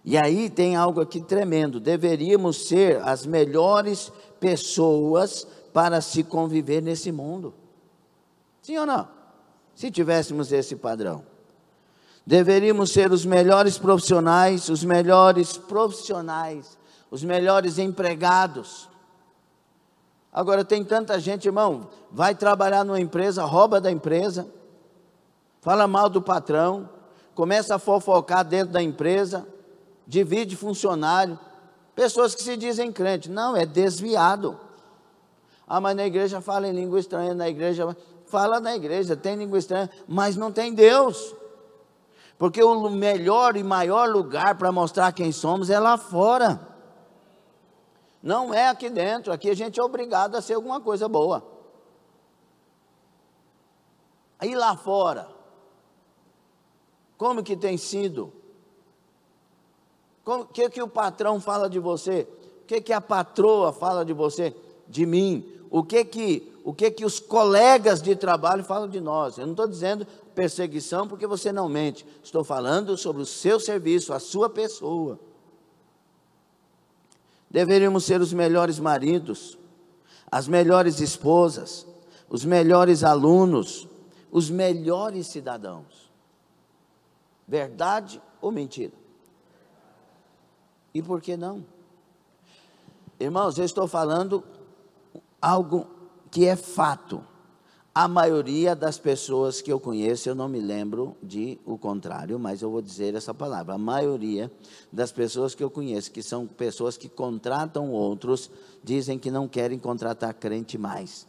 E aí tem algo aqui tremendo, deveríamos ser as melhores pessoas para se conviver nesse mundo. Sim ou não? Se tivéssemos esse padrão. Deveríamos ser os melhores profissionais, os melhores empregados. Agora tem tanta gente, irmão, vai trabalhar numa empresa, rouba da empresa, fala mal do patrão, começa a fofocar dentro da empresa, divide funcionário, pessoas que se dizem crentes, não, é desviado. Ah, mas na igreja fala em língua estranha, fala na igreja, tem língua estranha, mas não tem Deus. Porque o melhor e maior lugar para mostrar quem somos é lá fora. Não é aqui dentro, aqui a gente é obrigado a ser alguma coisa boa. Aí lá fora, como que tem sido? O que o patrão fala de você? O que a patroa fala de você? De mim? O que os colegas de trabalho falam de nós? Eu não estou dizendo perseguição porque você não mente. Estou falando sobre o seu serviço, a sua pessoa. Deveríamos ser os melhores maridos, as melhores esposas, os melhores alunos, os melhores cidadãos. Verdade ou mentira? E por que não? Irmãos, eu estou falando algo que é fato. A maioria das pessoas que eu conheço, eu não me lembro de o contrário, mas eu vou dizer essa palavra. A maioria das pessoas que eu conheço, que são pessoas que contratam outros, dizem que não querem contratar crente mais.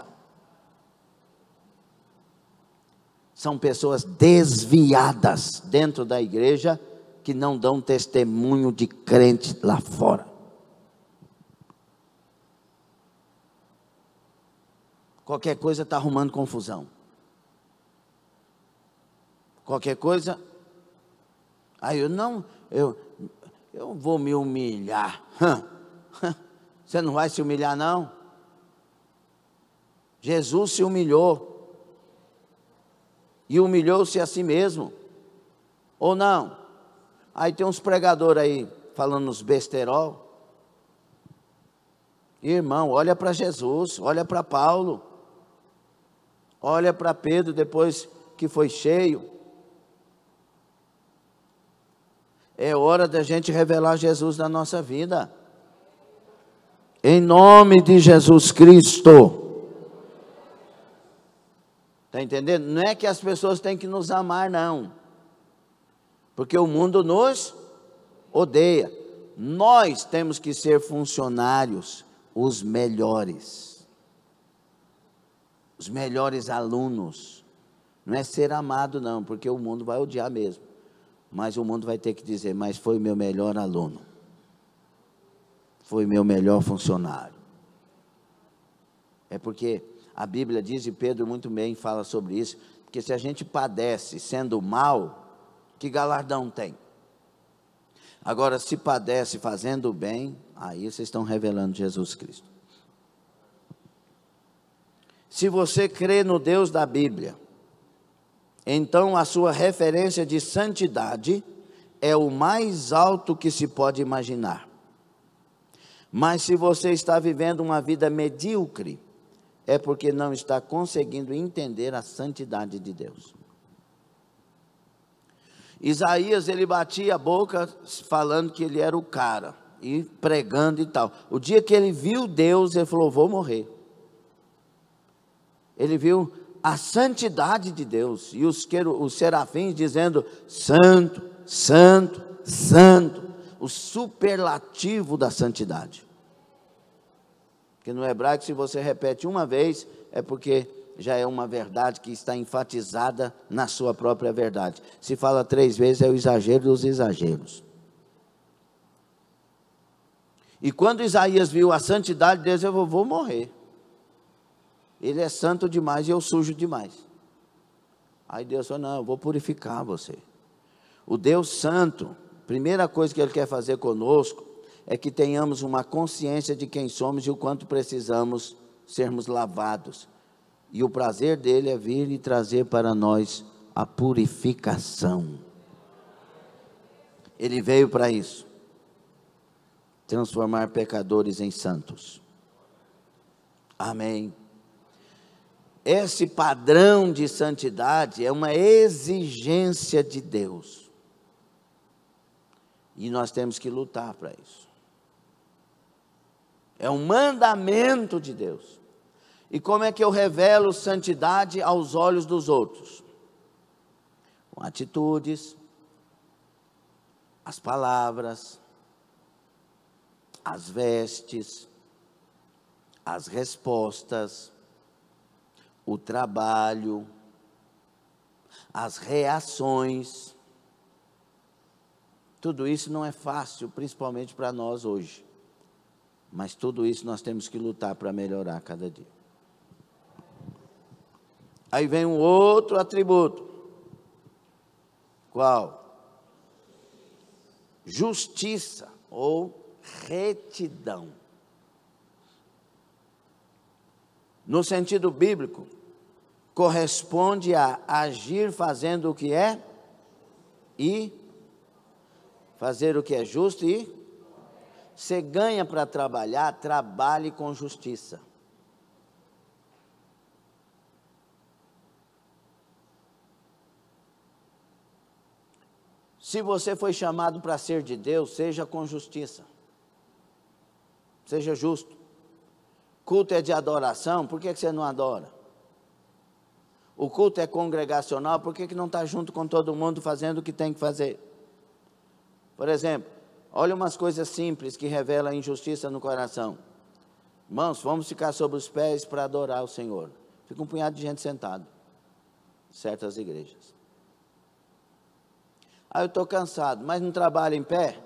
São pessoas desviadas dentro da igreja, que não dão testemunho de crente lá fora. Qualquer coisa está arrumando confusão. Qualquer coisa, aí eu vou me humilhar. Você não vai se humilhar não? Jesus se humilhou. E humilhou-se a si mesmo. Ou não? Aí tem uns pregadores aí, falando uns besterol. Irmão, olha para Jesus, olha para Paulo. Olha para Pedro depois que foi cheio. É hora da gente revelar Jesus na nossa vida. Em nome de Jesus Cristo. Está entendendo? Não é que as pessoas têm que nos amar, não. Porque o mundo nos odeia. Nós temos que ser funcionários, os melhores alunos, Não é ser amado não, porque o mundo vai odiar mesmo. Mas o mundo vai ter que dizer, mas foi meu melhor aluno. Foi meu melhor funcionário. É porque a Bíblia diz, e Pedro muito bem fala sobre isso, porque se a gente padece sendo mal, que galardão tem? Agora, se padece fazendo o bem, aí vocês estão revelando Jesus Cristo. Se você crê no Deus da Bíblia, então a sua referência de santidade é o mais alto que se pode imaginar. Mas se você está vivendo uma vida medíocre, é porque não está conseguindo entender a santidade de Deus. Isaías, ele batia a boca falando que ele era o cara, e pregando e tal. O dia que ele viu Deus, ele falou, vou morrer. Ele viu a santidade de Deus, e os serafins dizendo, santo, santo, santo, o superlativo da santidade. Porque no hebraico, se você repete uma vez, é porque já é uma verdade que está enfatizada na sua própria verdade. Se fala 3 vezes, é o exagero dos exageros. E quando Isaías viu a santidade de Deus, eu vou morrer. Ele é santo demais e eu sujo demais. Aí Deus falou, não, eu vou purificar você. O Deus santo, primeira coisa que Ele quer fazer conosco, é que tenhamos uma consciência de quem somos e o quanto precisamos sermos lavados. E o prazer dele é vir e trazer para nós a purificação. Ele veio para isso. Transformar pecadores em santos. Amém. Esse padrão de santidade é uma exigência de Deus. E nós temos que lutar para isso. É um mandamento de Deus. E como é que eu revelo santidade aos olhos dos outros? Com atitudes, as palavras, as vestes, as respostas, o trabalho, as reações. Tudo isso não é fácil, principalmente para nós hoje. Mas tudo isso nós temos que lutar para melhorar cada dia. Aí vem um outro atributo. Qual? Justiça ou retidão. No sentido bíblico, corresponde a agir fazendo o que é e fazer o que é justo e você ganha para trabalhar, trabalhe com justiça. Se você foi chamado para ser de Deus, seja com justiça. Seja justo. Culto é de adoração, por que você não adora? O culto é congregacional, por que não está junto com todo mundo fazendo o que tem que fazer? Por exemplo, olha umas coisas simples que revelam a injustiça no coração. Irmãos, vamos ficar sobre os pés para adorar o Senhor. Fica um punhado de gente sentado em certas igrejas. Eu estou cansado, mas não trabalho em pé?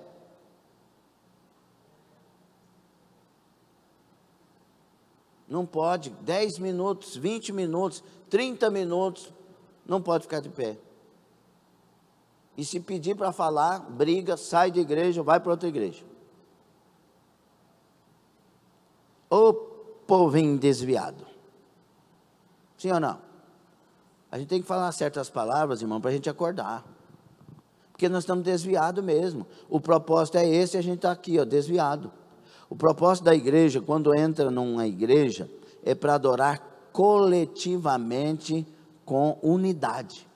Não pode, 10 minutos, 20 minutos, 30 minutos, não pode ficar de pé. E se pedir para falar, briga, sai de igreja, vai para outra igreja. Ô povinho desviado. Sim ou não? A gente tem que falar certas palavras, irmão, para a gente acordar. Porque nós estamos desviados mesmo. O propósito é esse e a gente está aqui, ó, desviado. O propósito da igreja, quando entra numa igreja, é para adorar coletivamente com unidade.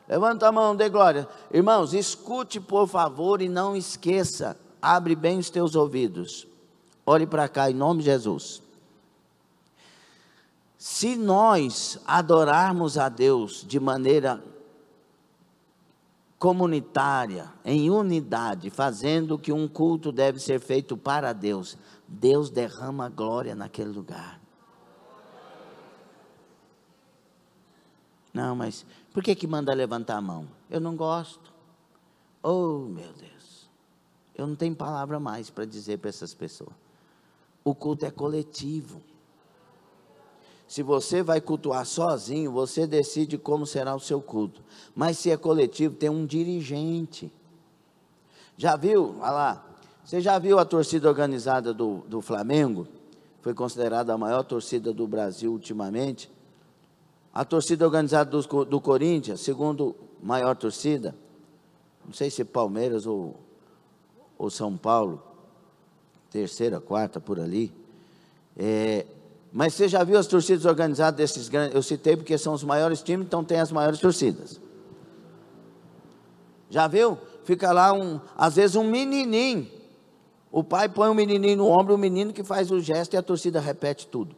Levanta a mão, dê glória. Irmãos, escute por favor e não esqueça. Abre bem os teus ouvidos. Olhe para cá em nome de Jesus. Se nós adorarmos a Deus de maneira comunitária, em unidade, fazendo que um culto deve ser feito para Deus, Deus derrama glória naquele lugar. Não, mas por que manda levantar a mão? Eu não gosto. Oh, meu Deus. Eu não tenho palavra mais para dizer para essas pessoas. O culto é coletivo. Se você vai cultuar sozinho, você decide como será o seu culto. Mas se é coletivo, tem um dirigente. Já viu? Olha lá. Você já viu a torcida organizada do Flamengo? Foi considerada a maior torcida do Brasil ultimamente. A torcida organizada do Corinthians, segundo maior torcida. Não sei se Palmeiras ou São Paulo. Terceira, quarta, por ali. Mas você já viu as torcidas organizadas desses grandes? Eu citei porque são os maiores times, então tem as maiores torcidas. Já viu? Fica lá, às vezes um menininho. O pai põe um menininho no ombro, o menino que faz o gesto e a torcida repete tudo.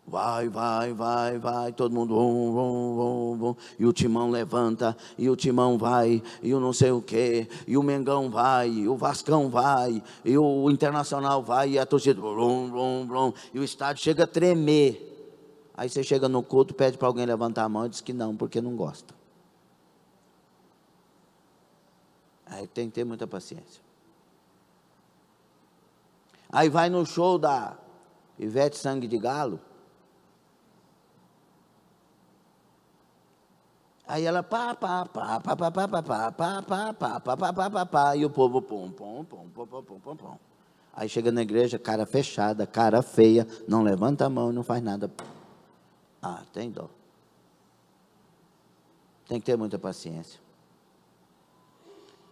Vai, vai, vai, vai, todo mundo, vum, vum, vum, vum, e o Timão levanta, e o Timão vai, e o não sei o quê, e o Mengão vai, e o Vascão vai, e o Internacional vai, e a torcida, blum, blum, blum, e o estádio chega a tremer. Aí você chega no culto, pede para alguém levantar a mão e diz que não, porque não gosta. Aí tem que ter muita paciência. Aí vai no show da Ivete Sangue de Galo. Aí ela pá, pá, pá, pá, pá, pá, pá, pá, pá, pá, pá, pá, pá, pá, pá, pá, e o povo pum, pum, pum, pum, pum, pum, pum, pum. Aí chega na igreja, cara fechada, cara feia, não levanta a mão, não faz nada. Ah, tem dó. Tem que ter muita paciência.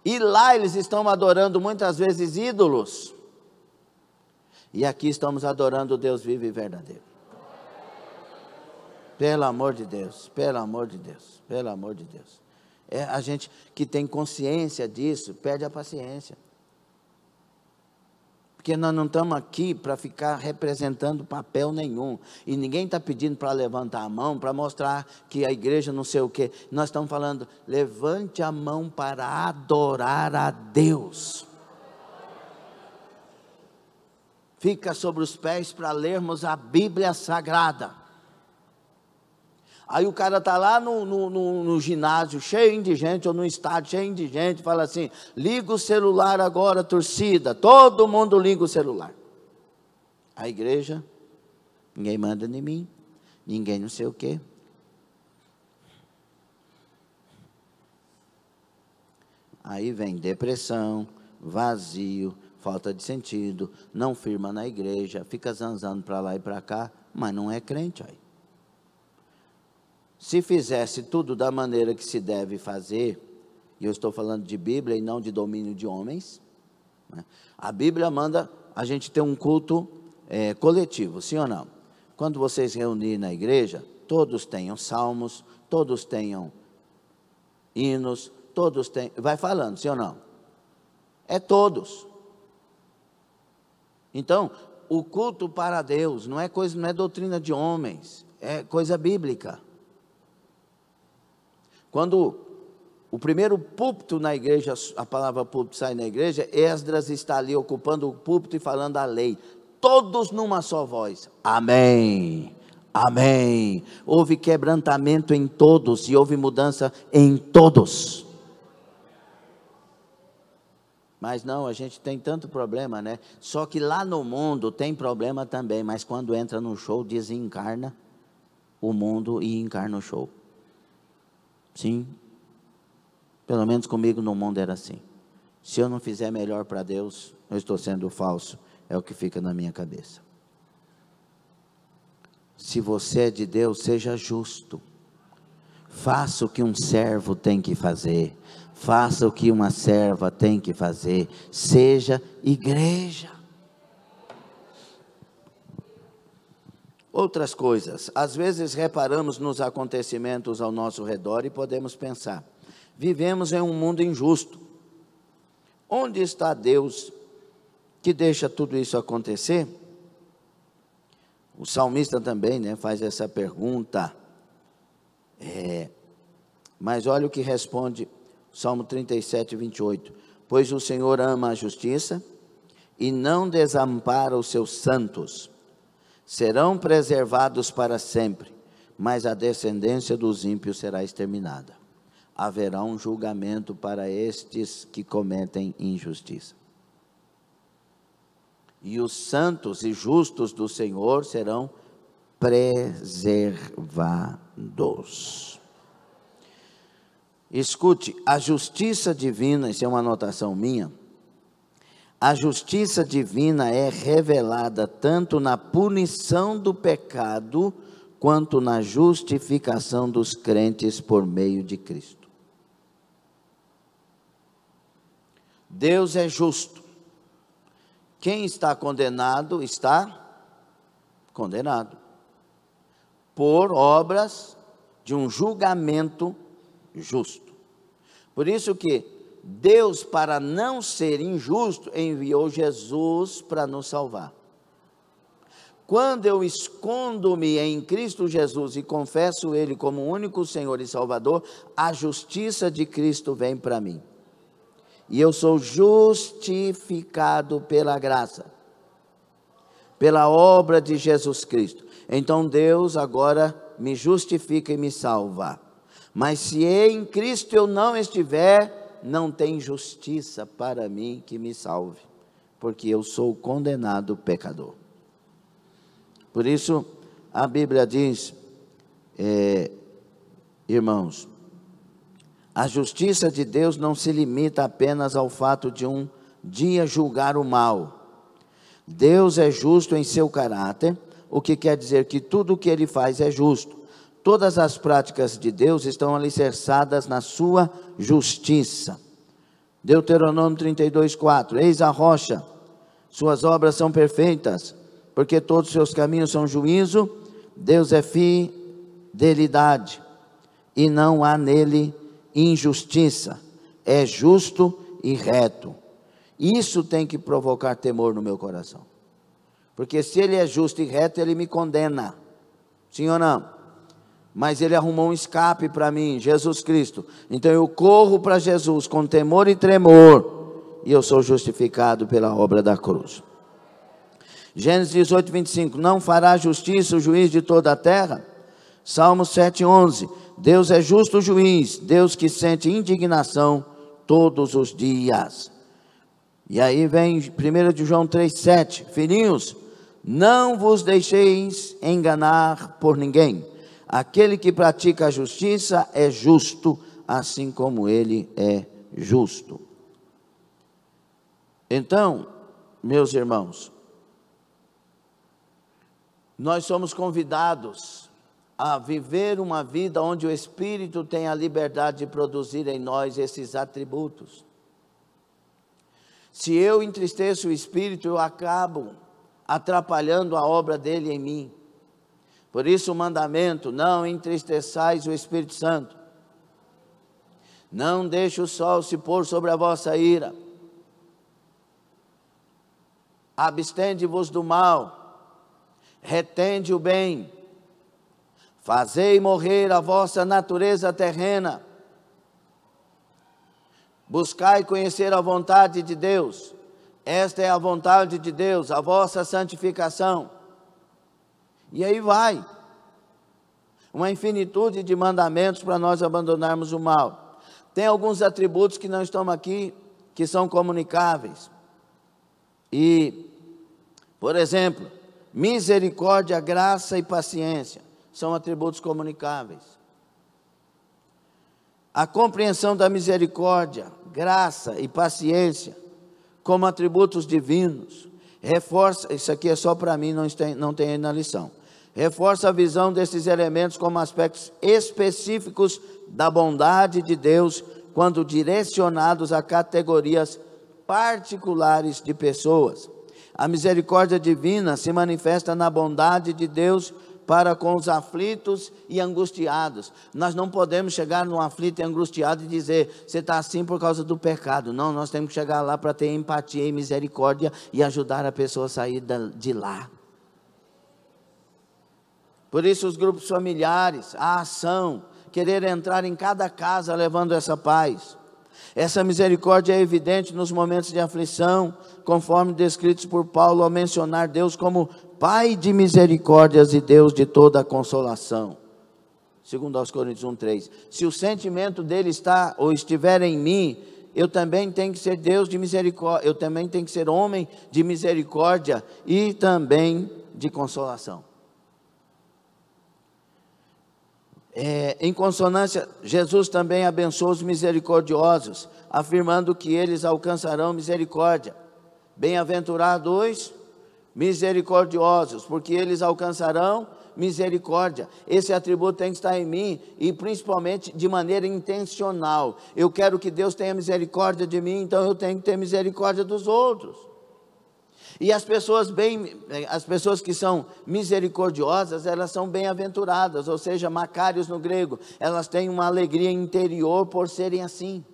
E lá eles estão adorando muitas vezes ídolos. E aqui estamos adorando o Deus vivo e verdadeiro. Pelo amor de Deus, pelo amor de Deus, pelo amor de Deus. A gente que tem consciência disso, perde a paciência. Porque nós não estamos aqui para ficar representando papel nenhum. E ninguém está pedindo para levantar a mão, para mostrar que a igreja não sei o quê. Nós estamos falando, levante a mão para adorar a Deus. Fica sobre os pés para lermos a Bíblia Sagrada. Aí o cara está lá no ginásio, cheio de gente, ou no estádio, cheio de gente, fala assim, liga o celular agora, torcida, todo mundo liga o celular. A igreja, ninguém manda em mim, ninguém não sei o quê. Aí vem depressão, vazio, falta de sentido, não firma na igreja, fica zanzando para lá e para cá, mas não é crente aí. Se fizesse tudo da maneira que se deve fazer, e eu estou falando de Bíblia e não de domínio de homens, né? A Bíblia manda a gente ter um culto coletivo, sim ou não? Quando vocês reunirem na igreja, todos tenham salmos, todos tenham hinos, todos tenham, vai falando, sim ou não? É todos. Então, o culto para Deus não é doutrina de homens, é coisa bíblica. Quando o primeiro púlpito na igreja, a palavra púlpito sai na igreja, Esdras está ali ocupando o púlpito e falando a lei. Todos numa só voz. Amém. Amém. Houve quebrantamento em todos e houve mudança em todos. Mas não, a gente tem tanto problema, né? Só que lá no mundo tem problema também, mas quando entra no show, desencarna o mundo e encarna o show. Sim, pelo menos comigo no mundo era assim. Se eu não fizer melhor para Deus, eu estou sendo falso, é o que fica na minha cabeça. Se você é de Deus, seja justo, faça o que um servo tem que fazer, faça o que uma serva tem que fazer, seja igreja. Outras coisas, às vezes reparamos nos acontecimentos ao nosso redor e podemos pensar, vivemos em um mundo injusto, onde está Deus que deixa tudo isso acontecer? O salmista também, né, faz essa pergunta, mas olha o que responde Salmo 37, 28, pois o Senhor ama a justiça e não desampara os seus santos, serão preservados para sempre, mas a descendência dos ímpios será exterminada. Haverá um julgamento para estes que cometem injustiça. E os santos e justos do Senhor serão preservados. Escute, a justiça divina, isso é uma anotação minha, a justiça divina é revelada tanto na punição do pecado, quanto na justificação dos crentes por meio de Cristo. Deus é justo. Quem está condenado, está condenado por obras de um julgamento justo. Por isso que Deus, para não ser injusto, enviou Jesus para nos salvar. Quando eu escondo-me em Cristo Jesus e confesso Ele como o único Senhor e Salvador, a justiça de Cristo vem para mim. E eu sou justificado pela graça, pela obra de Jesus Cristo. Então Deus agora me justifica e me salva. Mas se em Cristo eu não estiver, não tem justiça para mim que me salve, porque eu sou condenado pecador. Por isso, a Bíblia diz, irmãos, a justiça de Deus não se limita apenas ao fato de um dia julgar o mal. Deus é justo em seu caráter, o que quer dizer que tudo o que Ele faz é justo. Todas as práticas de Deus estão alicerçadas na sua justiça. Deuteronômio 32:4, eis a rocha, suas obras são perfeitas, porque todos os seus caminhos são juízo, Deus é fidelidade, e não há nele injustiça, é justo e reto. Isso tem que provocar temor no meu coração, porque se Ele é justo e reto, Ele me condena, sim ou não? Mas Ele arrumou um escape para mim, Jesus Cristo. Então eu corro para Jesus com temor e tremor, e eu sou justificado pela obra da cruz. Gênesis 18:25, não fará justiça o juiz de toda a terra? Salmos 7:11, Deus é justo juiz, Deus que sente indignação todos os dias. E aí vem 1 de João 3:7, filhinhos, não vos deixeis enganar por ninguém, aquele que pratica a justiça é justo, assim como Ele é justo. Então, meus irmãos, nós somos convidados a viver uma vida onde o Espírito tem a liberdade de produzir em nós esses atributos. Se eu entristeço o Espírito, eu acabo atrapalhando a obra dele em mim. Por isso o mandamento, não entristeçais o Espírito Santo. Não deixe o sol se pôr sobre a vossa ira. Abstende-vos do mal. Retende o bem, fazei morrer a vossa natureza terrena, buscai conhecer a vontade de Deus, esta é a vontade de Deus, a vossa santificação, e aí vai, uma infinitude de mandamentos para nós abandonarmos o mal. Tem alguns atributos que não estão aqui, que são comunicáveis, e, por exemplo, misericórdia, graça e paciência são atributos comunicáveis. A compreensão da misericórdia, graça e paciência como atributos divinos reforça, isso aqui é só para mim, não tem aí na lição, reforça a visão desses elementos como aspectos específicos da bondade de Deus, quando direcionados a categorias particulares de pessoas. A misericórdia divina se manifesta na bondade de Deus para com os aflitos e angustiados. Nós não podemos chegar num aflito e angustiado e dizer, você está assim por causa do pecado. Não, nós temos que chegar lá para ter empatia e misericórdia e ajudar a pessoa a sair de lá. Por isso os grupos familiares, a ação, querer entrar em cada casa levando essa paz. Essa misericórdia é evidente nos momentos de aflição, conforme descritos por Paulo ao mencionar Deus como Pai de misericórdias e Deus de toda a consolação. segundo aos Coríntios 1:3. Se o sentimento dele está ou estiver em mim, eu também tenho que ser Deus de misericórdia, eu também tenho que ser homem de misericórdia e também de consolação. Em consonância, Jesus também abençoou os misericordiosos, afirmando que eles alcançarão misericórdia. Bem-aventurados misericordiosos, porque eles alcançarão misericórdia. Esse atributo tem que estar em mim, e principalmente de maneira intencional. Eu quero que Deus tenha misericórdia de mim, então eu tenho que ter misericórdia dos outros. E as pessoas que são misericordiosas, elas são bem-aventuradas, ou seja, macários no grego. Elas têm uma alegria interior por serem assim.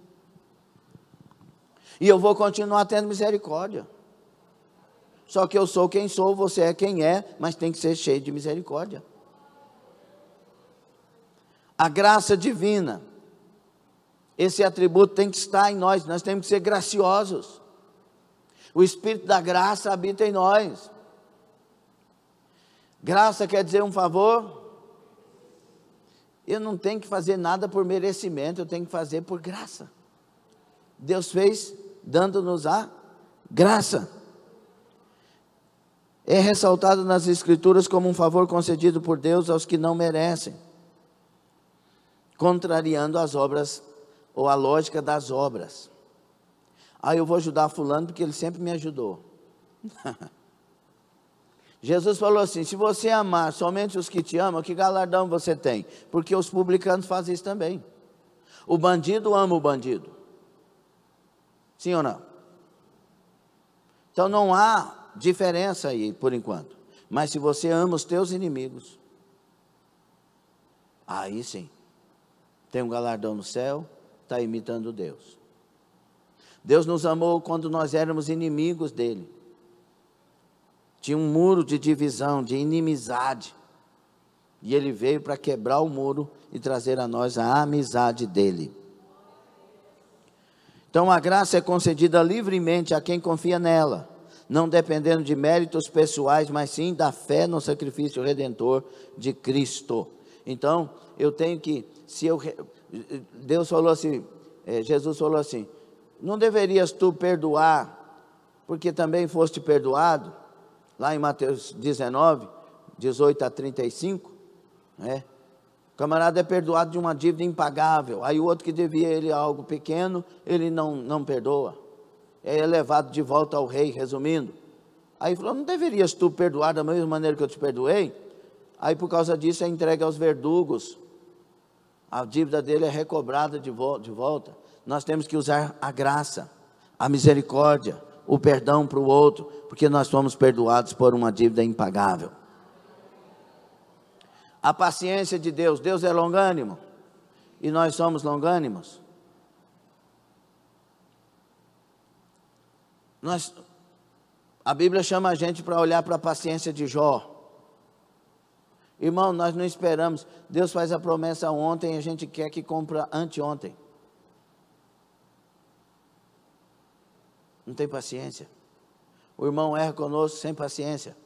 E eu vou continuar tendo misericórdia. Só que eu sou quem sou, você é quem é, mas tem que ser cheio de misericórdia. A graça divina, esse atributo tem que estar em nós temos que ser graciosos. O Espírito da graça habita em nós. Graça quer dizer um favor. Eu não tenho que fazer nada por merecimento, eu tenho que fazer por graça. Deus fez dando-nos a graça. É ressaltado nas Escrituras como um favor concedido por Deus aos que não merecem, contrariando as obras, ou a lógica das obras. Eu vou ajudar fulano porque ele sempre me ajudou. Jesus falou assim: se você amar somente os que te amam, que galardão você tem? Porque os publicanos fazem isso também. O bandido ama o bandido. Sim ou não? Então não há diferença aí, por enquanto. Mas se você ama os teus inimigos, aí sim, tem um galardão no céu, está imitando Deus. Deus nos amou quando nós éramos inimigos dele. Tinha um muro de divisão, de inimizade. E ele veio para quebrar o muro e trazer a nós a amizade dele. Então a graça é concedida livremente a quem confia nela, não dependendo de méritos pessoais, mas sim da fé no sacrifício redentor de Cristo. Então, eu tenho que, Deus falou assim, Jesus falou assim: não deverias tu perdoar, porque também foste perdoado? Lá em Mateus 19, 18 a 35, né? O camarada é perdoado de uma dívida impagável, aí o outro que devia ele algo pequeno, ele não perdoa. É levado de volta ao rei, resumindo. Aí falou: não deverias tu perdoar da mesma maneira que eu te perdoei? Aí por causa disso é entregue aos verdugos. A dívida dele é recobrada de volta. Nós temos que usar a graça, a misericórdia, o perdão para o outro, porque nós fomos perdoados por uma dívida impagável. A paciência de Deus. Deus é longânimo, e nós somos longânimos. A Bíblia chama a gente para olhar para a paciência de Jó. Irmão, nós não esperamos. Deus faz a promessa ontem e a gente quer que cumpra anteontem. Não tem paciência. O irmão erra conosco sem paciência.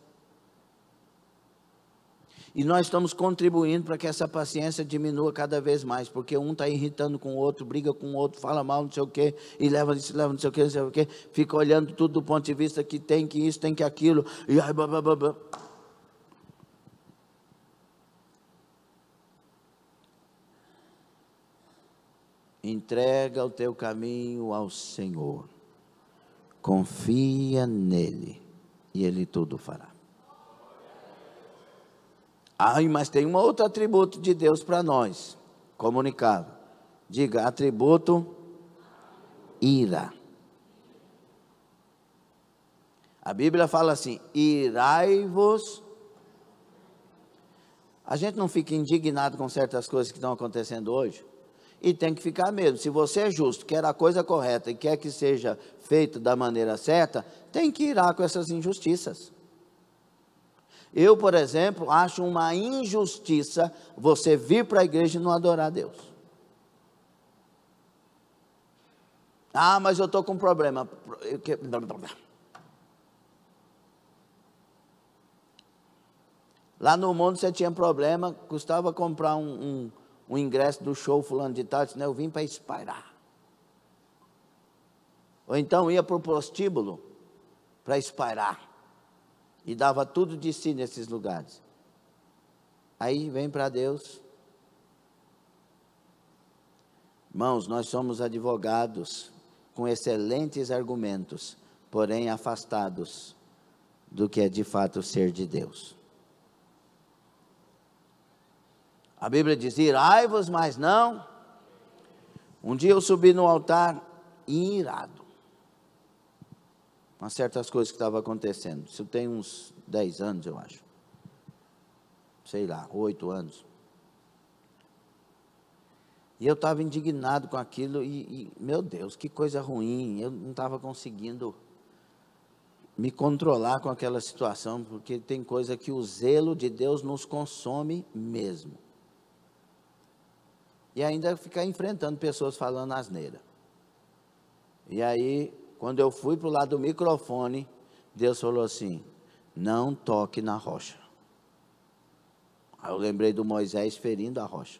E nós estamos contribuindo para que essa paciência diminua cada vez mais, porque um está irritando com o outro, briga com o outro, fala mal, não sei o quê, e leva não sei o quê, fica olhando tudo do ponto de vista que tem que isso, tem que aquilo, e aí, blá. Entrega o teu caminho ao Senhor, confia nele, e ele tudo fará. Mas tem um outro atributo de Deus para nós, comunicado. Diga: atributo ira. A Bíblia fala assim: irai-vos. A gente não fica indignado com certas coisas que estão acontecendo hoje, e tem que ficar mesmo. Se você é justo, quer a coisa correta e quer que seja feito da maneira certa, tem que irar com essas injustiças. Eu, por exemplo, acho uma injustiça você vir para a igreja e não adorar a Deus. Mas eu estou com um problema. Lá no mundo você tinha problema, custava comprar um ingresso do show fulano de tal, disse, não, eu vim para espairar. Ou então ia para o prostíbulo para espairar. E dava tudo de si nesses lugares. Aí vem para Deus. Irmãos, nós somos advogados com excelentes argumentos, porém afastados do que é de fato ser de Deus. A Bíblia diz, irai-vos, mas não. Um dia eu subi no altar irado, com certas coisas que estavam acontecendo. Isso tem uns 10 anos, eu acho. Sei lá, 8 anos. E eu estava indignado com aquilo e, meu Deus, que coisa ruim. Eu não estava conseguindo me controlar com aquela situação, porque tem coisa que o zelo de Deus nos consome mesmo. E ainda ficar enfrentando pessoas falando asneira. E aí, quando eu fui para o lado do microfone, Deus falou assim, não toque na rocha. Aí eu lembrei do Moisés ferindo a rocha.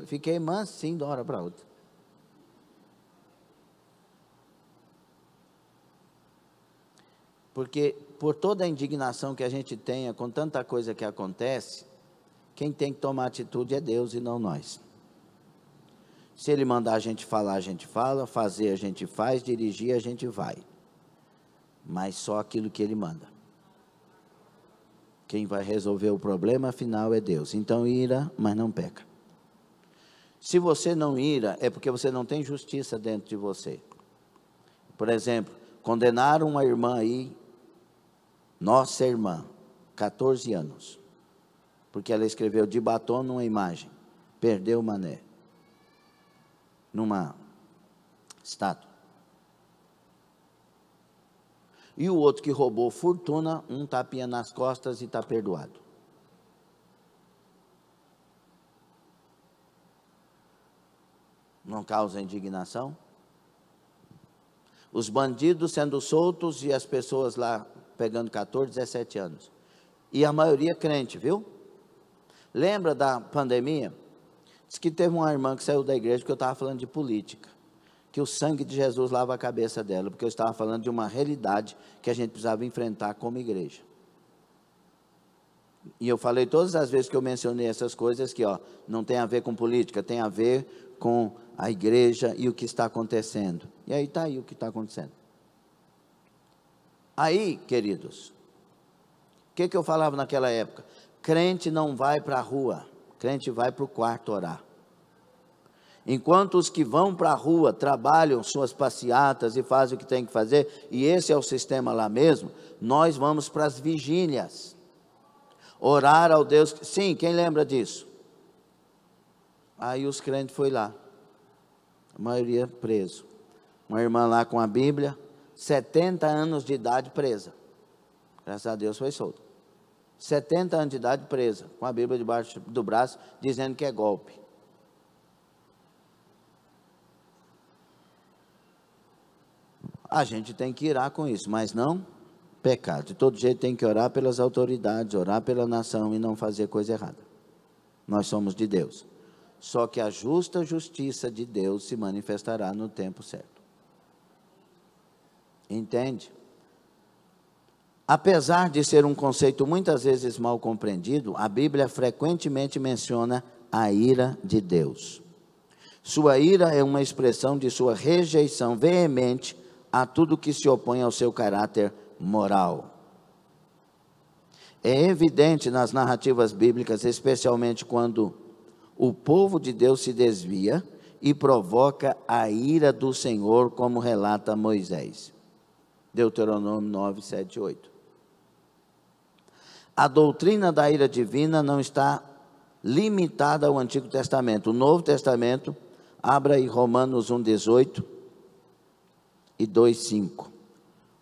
Fiquei mansinho de uma hora para outra. Porque por toda a indignação que a gente tenha com tanta coisa que acontece, quem tem que tomar atitude é Deus e não nós. Se Ele mandar a gente falar, a gente fala, fazer a gente faz, dirigir a gente vai. Mas só aquilo que Ele manda. Quem vai resolver o problema final é Deus. Então ira, mas não peca. Se você não ira, é porque você não tem justiça dentro de você. Por exemplo, condenaram uma irmã aí, nossa irmã, 14 anos. Porque ela escreveu de batom numa imagem. Perdeu o mané. Numa estátua. E o outro que roubou fortuna, um tapinha nas costas e está perdoado. Não causa indignação? Os bandidos sendo soltos e as pessoas lá pegando 14, 17 anos. E a maioria crente, viu? Lembra da pandemia? Diz que teve uma irmã que saiu da igreja porque eu estava falando de política. Que o sangue de Jesus lava a cabeça dela, porque eu estava falando de uma realidade que a gente precisava enfrentar como igreja. E eu falei todas as vezes que eu mencionei essas coisas que não tem a ver com política, tem a ver com a igreja e o que está acontecendo. E aí está aí o que está acontecendo. Aí, queridos, o que eu falava naquela época? Crente não vai para a rua, crente vai para o quarto orar. Enquanto os que vão para a rua trabalham suas passeatas e fazem o que tem que fazer, e esse é o sistema lá mesmo, nós vamos para as vigílias. Orar ao Deus, sim, quem lembra disso? Aí os crentes foram lá, a maioria preso. Uma irmã lá com a Bíblia, 70 anos de idade presa. Graças a Deus foi solta. 70 anos de idade presa, com a Bíblia debaixo do braço, dizendo que é golpe. A gente tem que irar com isso, mas não pecado. De todo jeito tem que orar pelas autoridades, orar pela nação e não fazer coisa errada. Nós somos de Deus. Só que a justa justiça de Deus se manifestará no tempo certo. Entende? Apesar de ser um conceito muitas vezes mal compreendido, a Bíblia frequentemente menciona a ira de Deus. Sua ira é uma expressão de sua rejeição veemente a tudo que se opõe ao seu caráter moral. É evidente nas narrativas bíblicas, especialmente quando o povo de Deus se desvia e provoca a ira do Senhor, como relata Moisés. Deuteronômio 9, 7 e 8. A doutrina da ira divina não está limitada ao Antigo Testamento. O Novo Testamento, abra aí Romanos 1, 18 e 2, 5.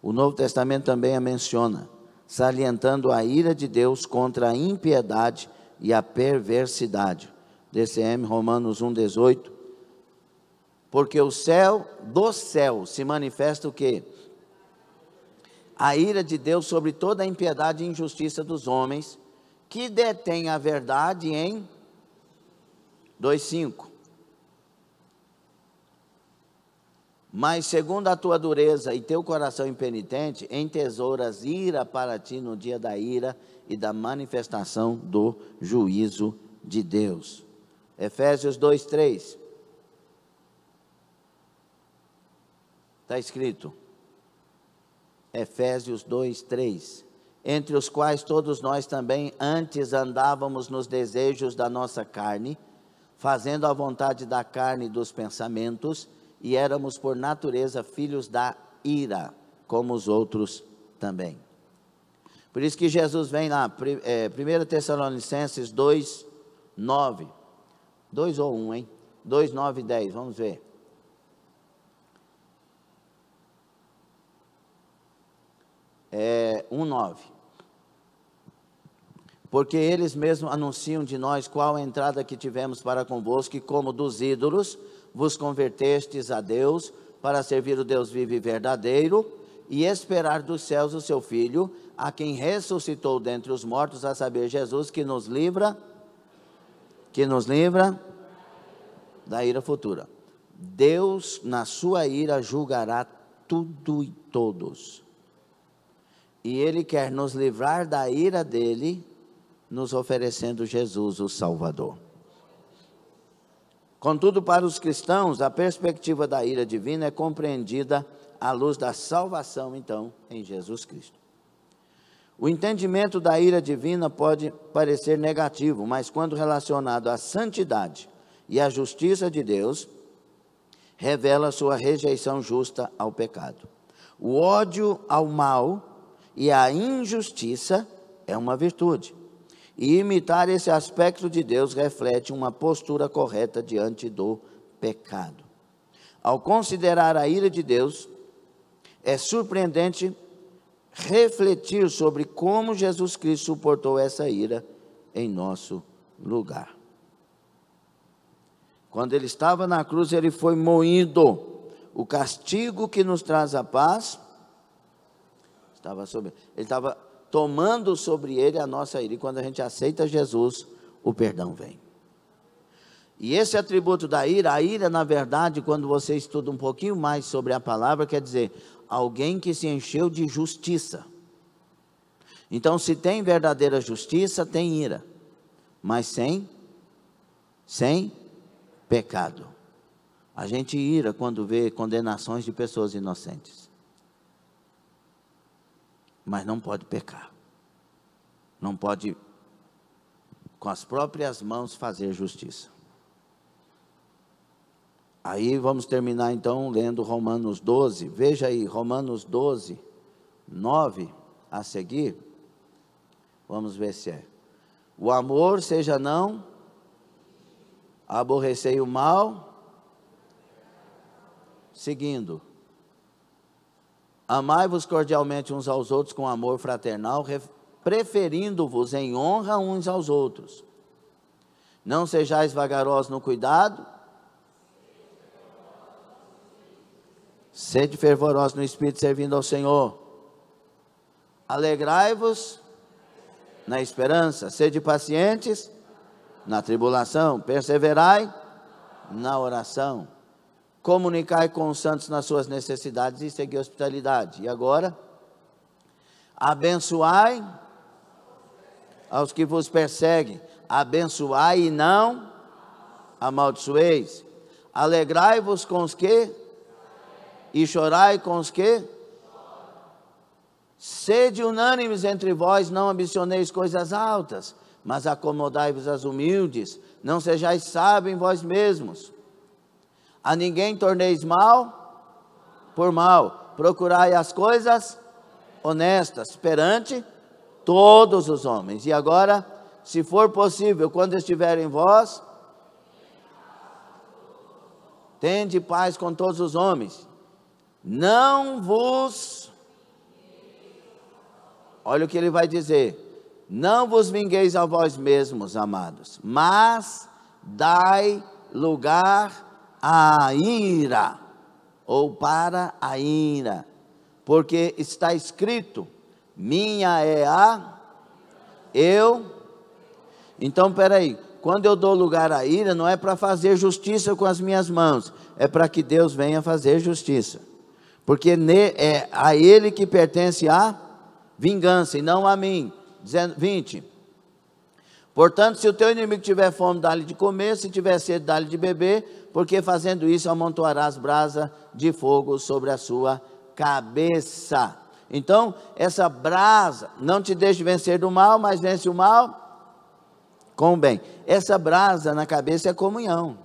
O Novo Testamento também a menciona, salientando a ira de Deus contra a impiedade e a perversidade. DCM, Romanos 1, 18. Porque o céu, do céu, se manifesta o quê? a ira de Deus sobre toda a impiedade e injustiça dos homens, que detém a verdade em 2:5. Mas segundo a tua dureza e teu coração impenitente, entesouras ira para ti no dia da ira e da manifestação do juízo de Deus. Efésios 2:3. Está escrito. Efésios 2:3. Entre os quais todos nós também antes andávamos nos desejos da nossa carne, fazendo a vontade da carne e dos pensamentos, e éramos por natureza filhos da ira, como os outros também. Por isso que Jesus vem lá, 1 Tessalonicenses 2:9. 2 ou 1, hein? 2, 9 e 10, vamos ver. É 1:9. Porque eles mesmos anunciam de nós qual a entrada que tivemos para convosco, e como dos ídolos vos convertestes a Deus, para servir o Deus vivo e verdadeiro, e esperar dos céus o seu Filho, a quem ressuscitou dentre os mortos, a saber, Jesus, que nos livra da ira futura. Deus, na sua ira, julgará tudo e todos. E Ele quer nos livrar da ira dele, nos oferecendo Jesus, o Salvador. Contudo, para os cristãos, a perspectiva da ira divina é compreendida à luz da salvação, então, em Jesus Cristo. O entendimento da ira divina pode parecer negativo, mas quando relacionado à santidade e à justiça de Deus, revela sua rejeição justa ao pecado. O ódio ao mal e a injustiça é uma virtude. E imitar esse aspecto de Deus reflete uma postura correta diante do pecado. Ao considerar a ira de Deus, é surpreendente refletir sobre como Jesus Cristo suportou essa ira em nosso lugar. Quando ele estava na cruz, ele foi moído. O castigo que nos traz a paz estava sobre ele. Ele estava tomando sobre ele a nossa ira. E quando a gente aceita Jesus, o perdão vem. E esse atributo da ira, a ira, na verdade, quando você estuda um pouquinho mais sobre a palavra, quer dizer, alguém que se encheu de justiça. Então, se tem verdadeira justiça, tem ira. Mas sem pecado. A gente ira quando vê condenações de pessoas inocentes. Mas não pode pecar. Não pode, com as próprias mãos, fazer justiça. Aí vamos terminar então lendo Romanos 12. Veja aí, Romanos 12, 9 a seguir. Vamos ver se é. O amor seja não, aborrecei o mal, seguindo. Amai-vos cordialmente uns aos outros com amor fraternal, preferindo-vos em honra uns aos outros. Não sejais vagarosos no cuidado, sede fervorosos no Espírito, servindo ao Senhor. Alegrai-vos na esperança, sede pacientes na tribulação, perseverai na oração. Comunicai com os santos nas suas necessidades e segui a hospitalidade. E agora? Abençoai aos que vos perseguem. Abençoai e não amaldiçoeis. Alegrai-vos com os que? E chorai com os que? Sede unânimes entre vós, não ambicioneis coisas altas, mas acomodai-vos às humildes. Não sejais sábios em vós mesmos. A ninguém torneis mal por mal. Procurai as coisas honestas perante todos os homens. E agora, se for possível, quando estiver em vós, tende paz com todos os homens. Não vos... Olha o que ele vai dizer. Não vos vingueis a vós mesmos, amados, mas dai lugar à ira, ou para a ira, porque está escrito, minha é a, eu. Então, peraí, quando eu dou lugar à ira, não é para fazer justiça com as minhas mãos, é para que Deus venha fazer justiça, porque é a Ele que pertence a vingança, e não a mim. 20, portanto, se o teu inimigo tiver fome, dá-lhe de comer, se tiver sede, dá-lhe de beber, porque fazendo isso, amontoarás brasa de fogo sobre a sua cabeça. Então, essa brasa, não te deixe vencer do mal, mas vence o mal com o bem. Essa brasa na cabeça é comunhão,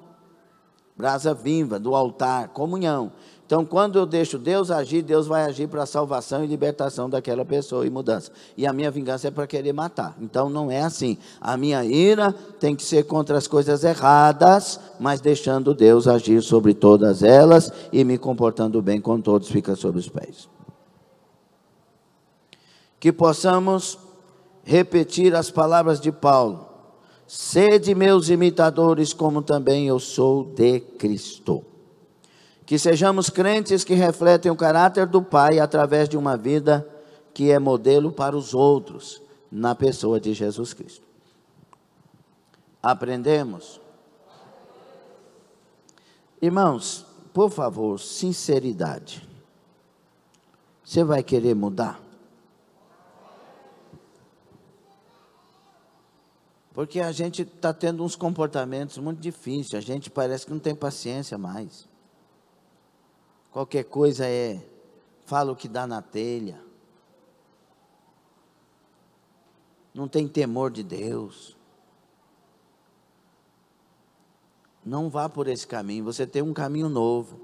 brasa viva do altar, comunhão. Então, quando eu deixo Deus agir, Deus vai agir para a salvação e libertação daquela pessoa e mudança. E a minha vingança é para querer matar. Então, não é assim. A minha ira tem que ser contra as coisas erradas, mas deixando Deus agir sobre todas elas e me comportando bem com todos, fica sob os pés. Que possamos repetir as palavras de Paulo. Sede meus imitadores, como também eu sou de Cristo. Que sejamos crentes que refletem o caráter do Pai através de uma vida que é modelo para os outros, na pessoa de Jesus Cristo. Aprendemos? Irmãos, por favor, sinceridade. Você vai querer mudar? Porque a gente está tendo uns comportamentos muito difíceis, a gente parece que não tem paciência mais. Qualquer coisa fala o que dá na telha. Não tem temor de Deus. Não vá por esse caminho, você tem um caminho novo.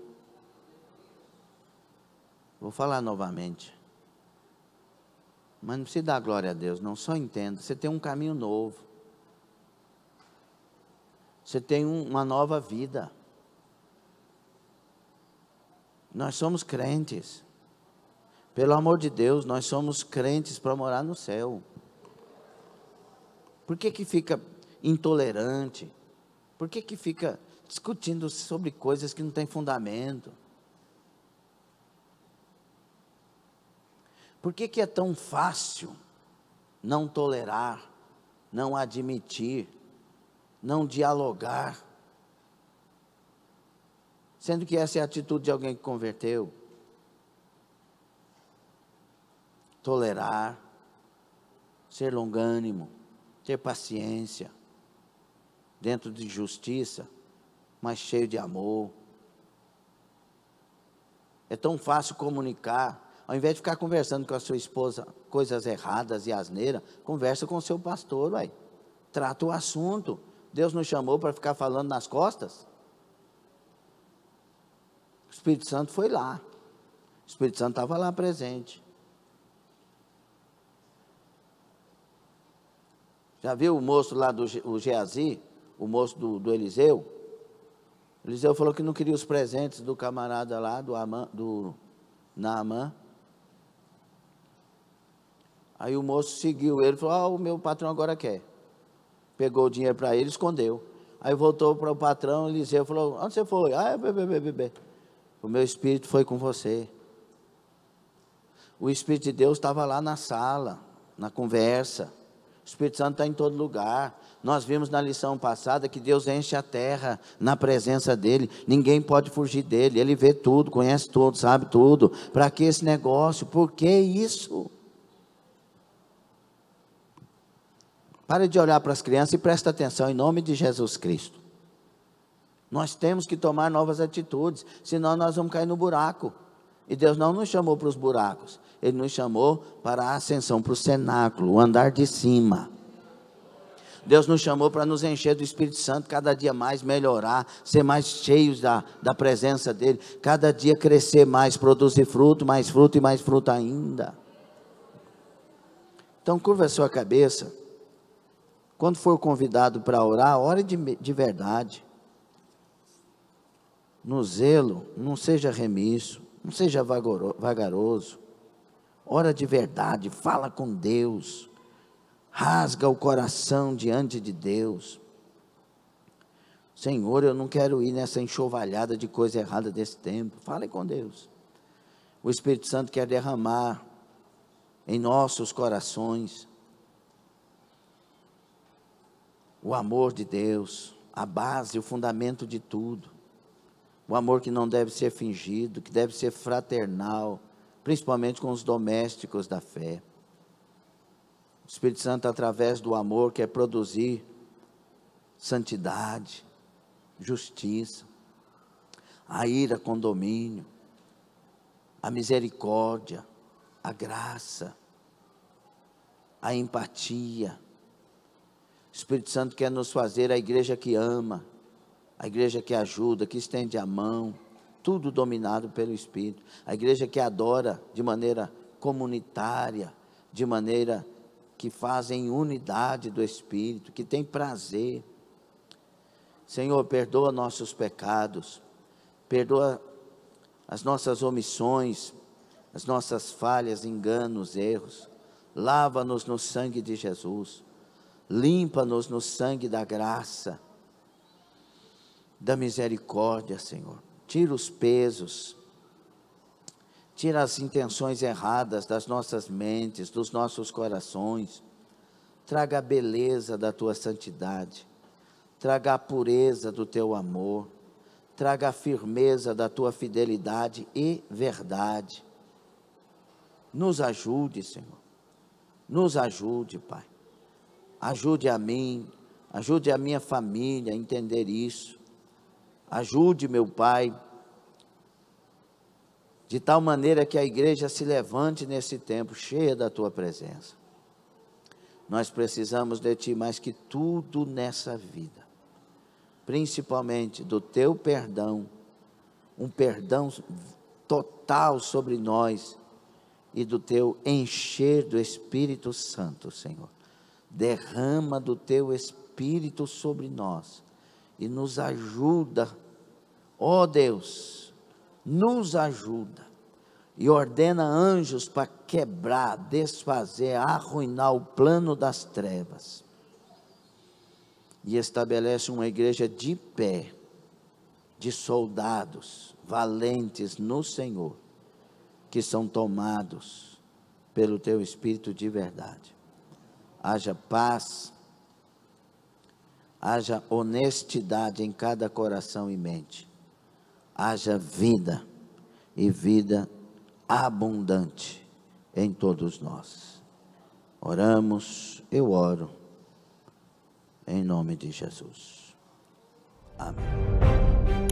Vou falar novamente. Mas não precisa dar glória a Deus, não, só entenda. Você tem um caminho novo. Você tem uma nova vida. Nós somos crentes. Pelo amor de Deus, nós somos crentes para morar no céu. Por que fica intolerante? Por que fica discutindo sobre coisas que não têm fundamento? Por que é tão fácil não tolerar, não admitir, não dialogar? Sendo que essa é a atitude de alguém que converteu. Tolerar, ser longânimo, ter paciência, dentro de justiça, mas cheio de amor. É tão fácil comunicar. Ao invés de ficar conversando com a sua esposa coisas erradas e asneiras, conversa com o seu pastor, uai. Trata o assunto. Deus nos chamou para ficar falando nas costas? O Espírito Santo foi lá. O Espírito Santo estava lá presente. Já viu o moço lá do Geazi? O moço do Eliseu? Eliseu falou que não queria os presentes do camarada lá, do Naamã. Aí o moço seguiu ele, falou, o meu patrão agora quer. Pegou o dinheiro para ele, escondeu. Aí voltou para o patrão, Eliseu falou, onde você foi? Bebê. O meu espírito foi com você. O Espírito de Deus estava lá na sala, na conversa. O Espírito Santo está em todo lugar. Nós vimos na lição passada que Deus enche a terra na presença dEle. Ninguém pode fugir dEle. Ele vê tudo, conhece tudo, sabe tudo. Para que esse negócio? Por que isso? Pare de olhar para as crianças e presta atenção em nome de Jesus Cristo. Nós temos que tomar novas atitudes, senão nós vamos cair no buraco. E Deus não nos chamou para os buracos, Ele nos chamou para a ascensão, para o cenáculo, o andar de cima. Deus nos chamou para nos encher do Espírito Santo, cada dia mais melhorar, ser mais cheios da presença dEle, cada dia crescer mais, produzir fruto e mais fruto ainda. Então curva a sua cabeça, quando for convidado para orar, ore de verdade. No zelo, não seja remisso, não seja vagaroso. Ora de verdade, fala com Deus. Rasga o coração diante de Deus. Senhor, eu não quero ir nessa enxovalhada de coisa errada desse tempo. Fale com Deus. O Espírito Santo quer derramar em nossos corações o amor de Deus, a base, o fundamento de tudo. O amor que não deve ser fingido, que deve ser fraternal, principalmente com os domésticos da fé. O Espírito Santo, através do amor, quer produzir santidade, justiça, a ira com domínio, a misericórdia, a graça, a empatia. O Espírito Santo quer nos fazer a igreja que ama, a igreja que ajuda, que estende a mão, tudo dominado pelo Espírito. A igreja que adora de maneira comunitária, de maneira que faz em unidade do Espírito, que tem prazer. Senhor, perdoa nossos pecados, perdoa as nossas omissões, as nossas falhas, enganos, erros. Lava-nos no sangue de Jesus, limpa-nos no sangue da graça, da misericórdia, Senhor. Tira os pesos, tira as intenções erradas das nossas mentes, dos nossos corações. Traga a beleza da tua santidade, traga a pureza do teu amor, traga a firmeza da tua fidelidade e verdade. Nos ajude, Senhor, nos ajude, Pai. Ajude a mim, ajude a minha família a entender isso. Ajude, meu Pai, de tal maneira que a igreja se levante nesse tempo, cheia da tua presença. Nós precisamos de ti mais que tudo nessa vida, principalmente do teu perdão, um perdão total sobre nós, e do teu encher do Espírito Santo, Senhor. Derrama do teu Espírito sobre nós e nos ajuda, ó Deus, nos ajuda e ordena anjos para quebrar, desfazer, arruinar o plano das trevas e estabelece uma igreja de pé, de soldados valentes no Senhor, que são tomados pelo teu Espírito de verdade. Haja paz, haja honestidade em cada coração e mente, haja vida e vida abundante em todos nós. Oramos, eu oro, em nome de Jesus. Amém.